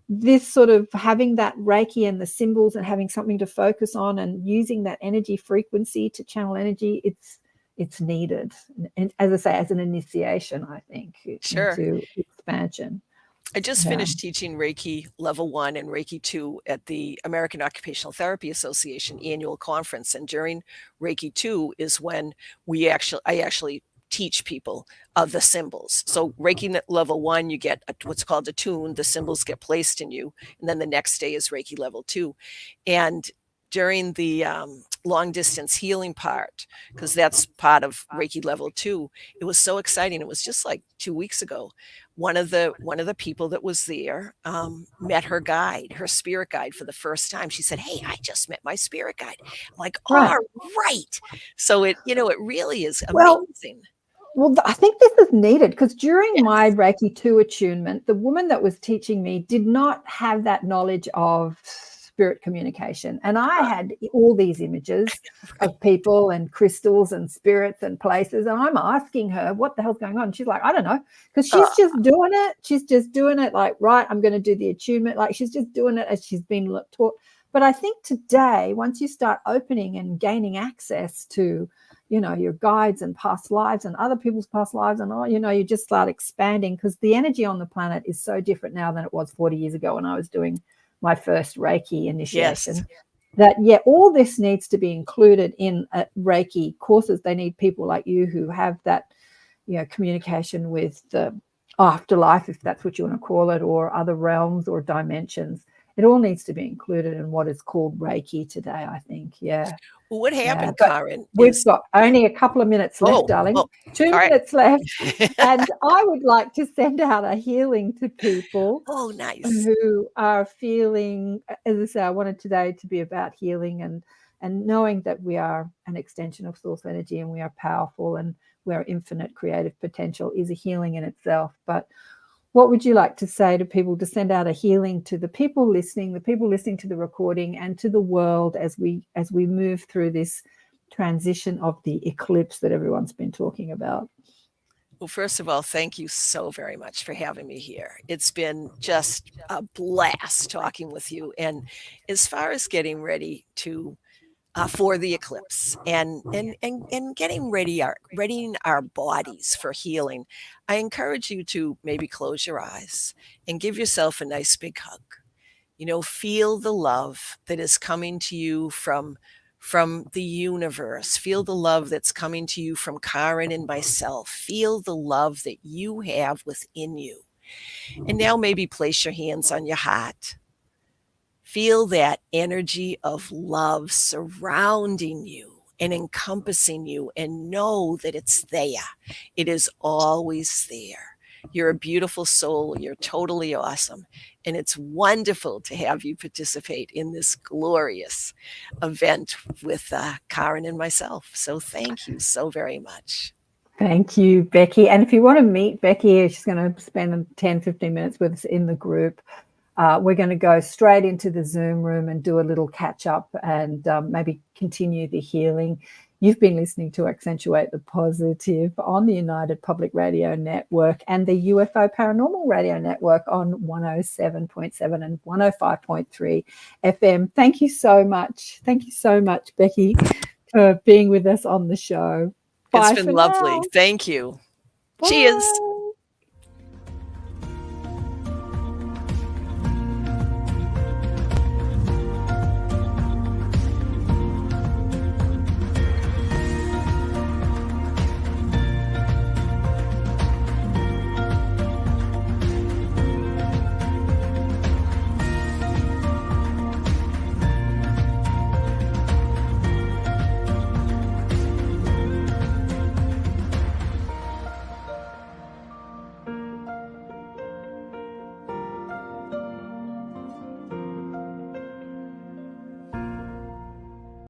This sort of having that Reiki and the symbols and having something to focus on and using that energy frequency to channel energy, it's needed. And as I say, as an initiation, I think, into expansion. I just finished teaching Reiki Level 1 and Reiki 2 at the American Occupational Therapy Association annual conference. And during Reiki 2 is when I actually teach people of the symbols. So Reiki Level 1, you get what's called a tune. The symbols get placed in you. And then the next day is Reiki Level 2. And during the long distance healing part, because that's part of Reiki Level 2, it was so exciting. It was just like 2 weeks ago. One of the people that was there met her guide, her spirit guide, for the first time. She said, "Hey, I just met my spirit guide." I'm like, all right. So it really is amazing. Well, I think this is needed, because during my Reiki 2 attunement, the woman that was teaching me did not have that knowledge of spirit communication. And I had all these images of people and crystals and spirits and places. And I'm asking her, what the hell's going on? She's like, I don't know, because she's just doing it. She's just doing it like, right, I'm going to do the attunement. Like, she's just doing it as she's been taught. But I think today, once you start opening and gaining access to, your guides and past lives and other people's past lives and all, you just start expanding, because the energy on the planet is so different now than it was 40 years ago when I was doing my first Reiki initiation. That all this needs to be included in Reiki courses. They need people like you who have that, communication with the afterlife, if that's what you want to call it, or other realms or dimensions. It all needs to be included in what is called Reiki today, I think. Well, what happened, Karen? We've got only a couple of minutes left, darling. 2 minutes left. And I would like to send out a healing to people who are feeling, as I say, I wanted today to be about healing and knowing that we are an extension of source energy and we are powerful and we're infinite creative potential is a healing in itself. But what would you like to say to people to send out a healing to the people listening to the recording, and to the world as we move through this transition of the eclipse that everyone's been talking about? Well, first of all, thank you so very much for having me here. It's been just a blast talking with you. And as far as getting ready to for the eclipse, and readying our bodies for healing, I encourage you to maybe close your eyes and give yourself a nice big hug. Feel the love that is coming to you from the universe. Feel the love that's coming to you from Karen and myself. Feel the love that you have within you. And now maybe place your hands on your heart. Feel that energy of love surrounding you and encompassing you, and know that it's there. It is always there. You're a beautiful soul. You're totally awesome. And it's wonderful to have you participate in this glorious event with Karen and myself. So thank you so very much. Thank you, Becky. And if you want to meet Becky, she's going to spend 10, 15 minutes with us in the group. We're going to go straight into the Zoom room and do a little catch up and maybe continue the healing. You've been listening to Accentuate the Positive on the United Public Radio Network and the UFO Paranormal Radio Network on 107.7 and 105.3 FM. Thank you so much. Thank you so much, Becky, for being with us on the show. Bye. It's been lovely. Now. Thank you. Bye. Cheers.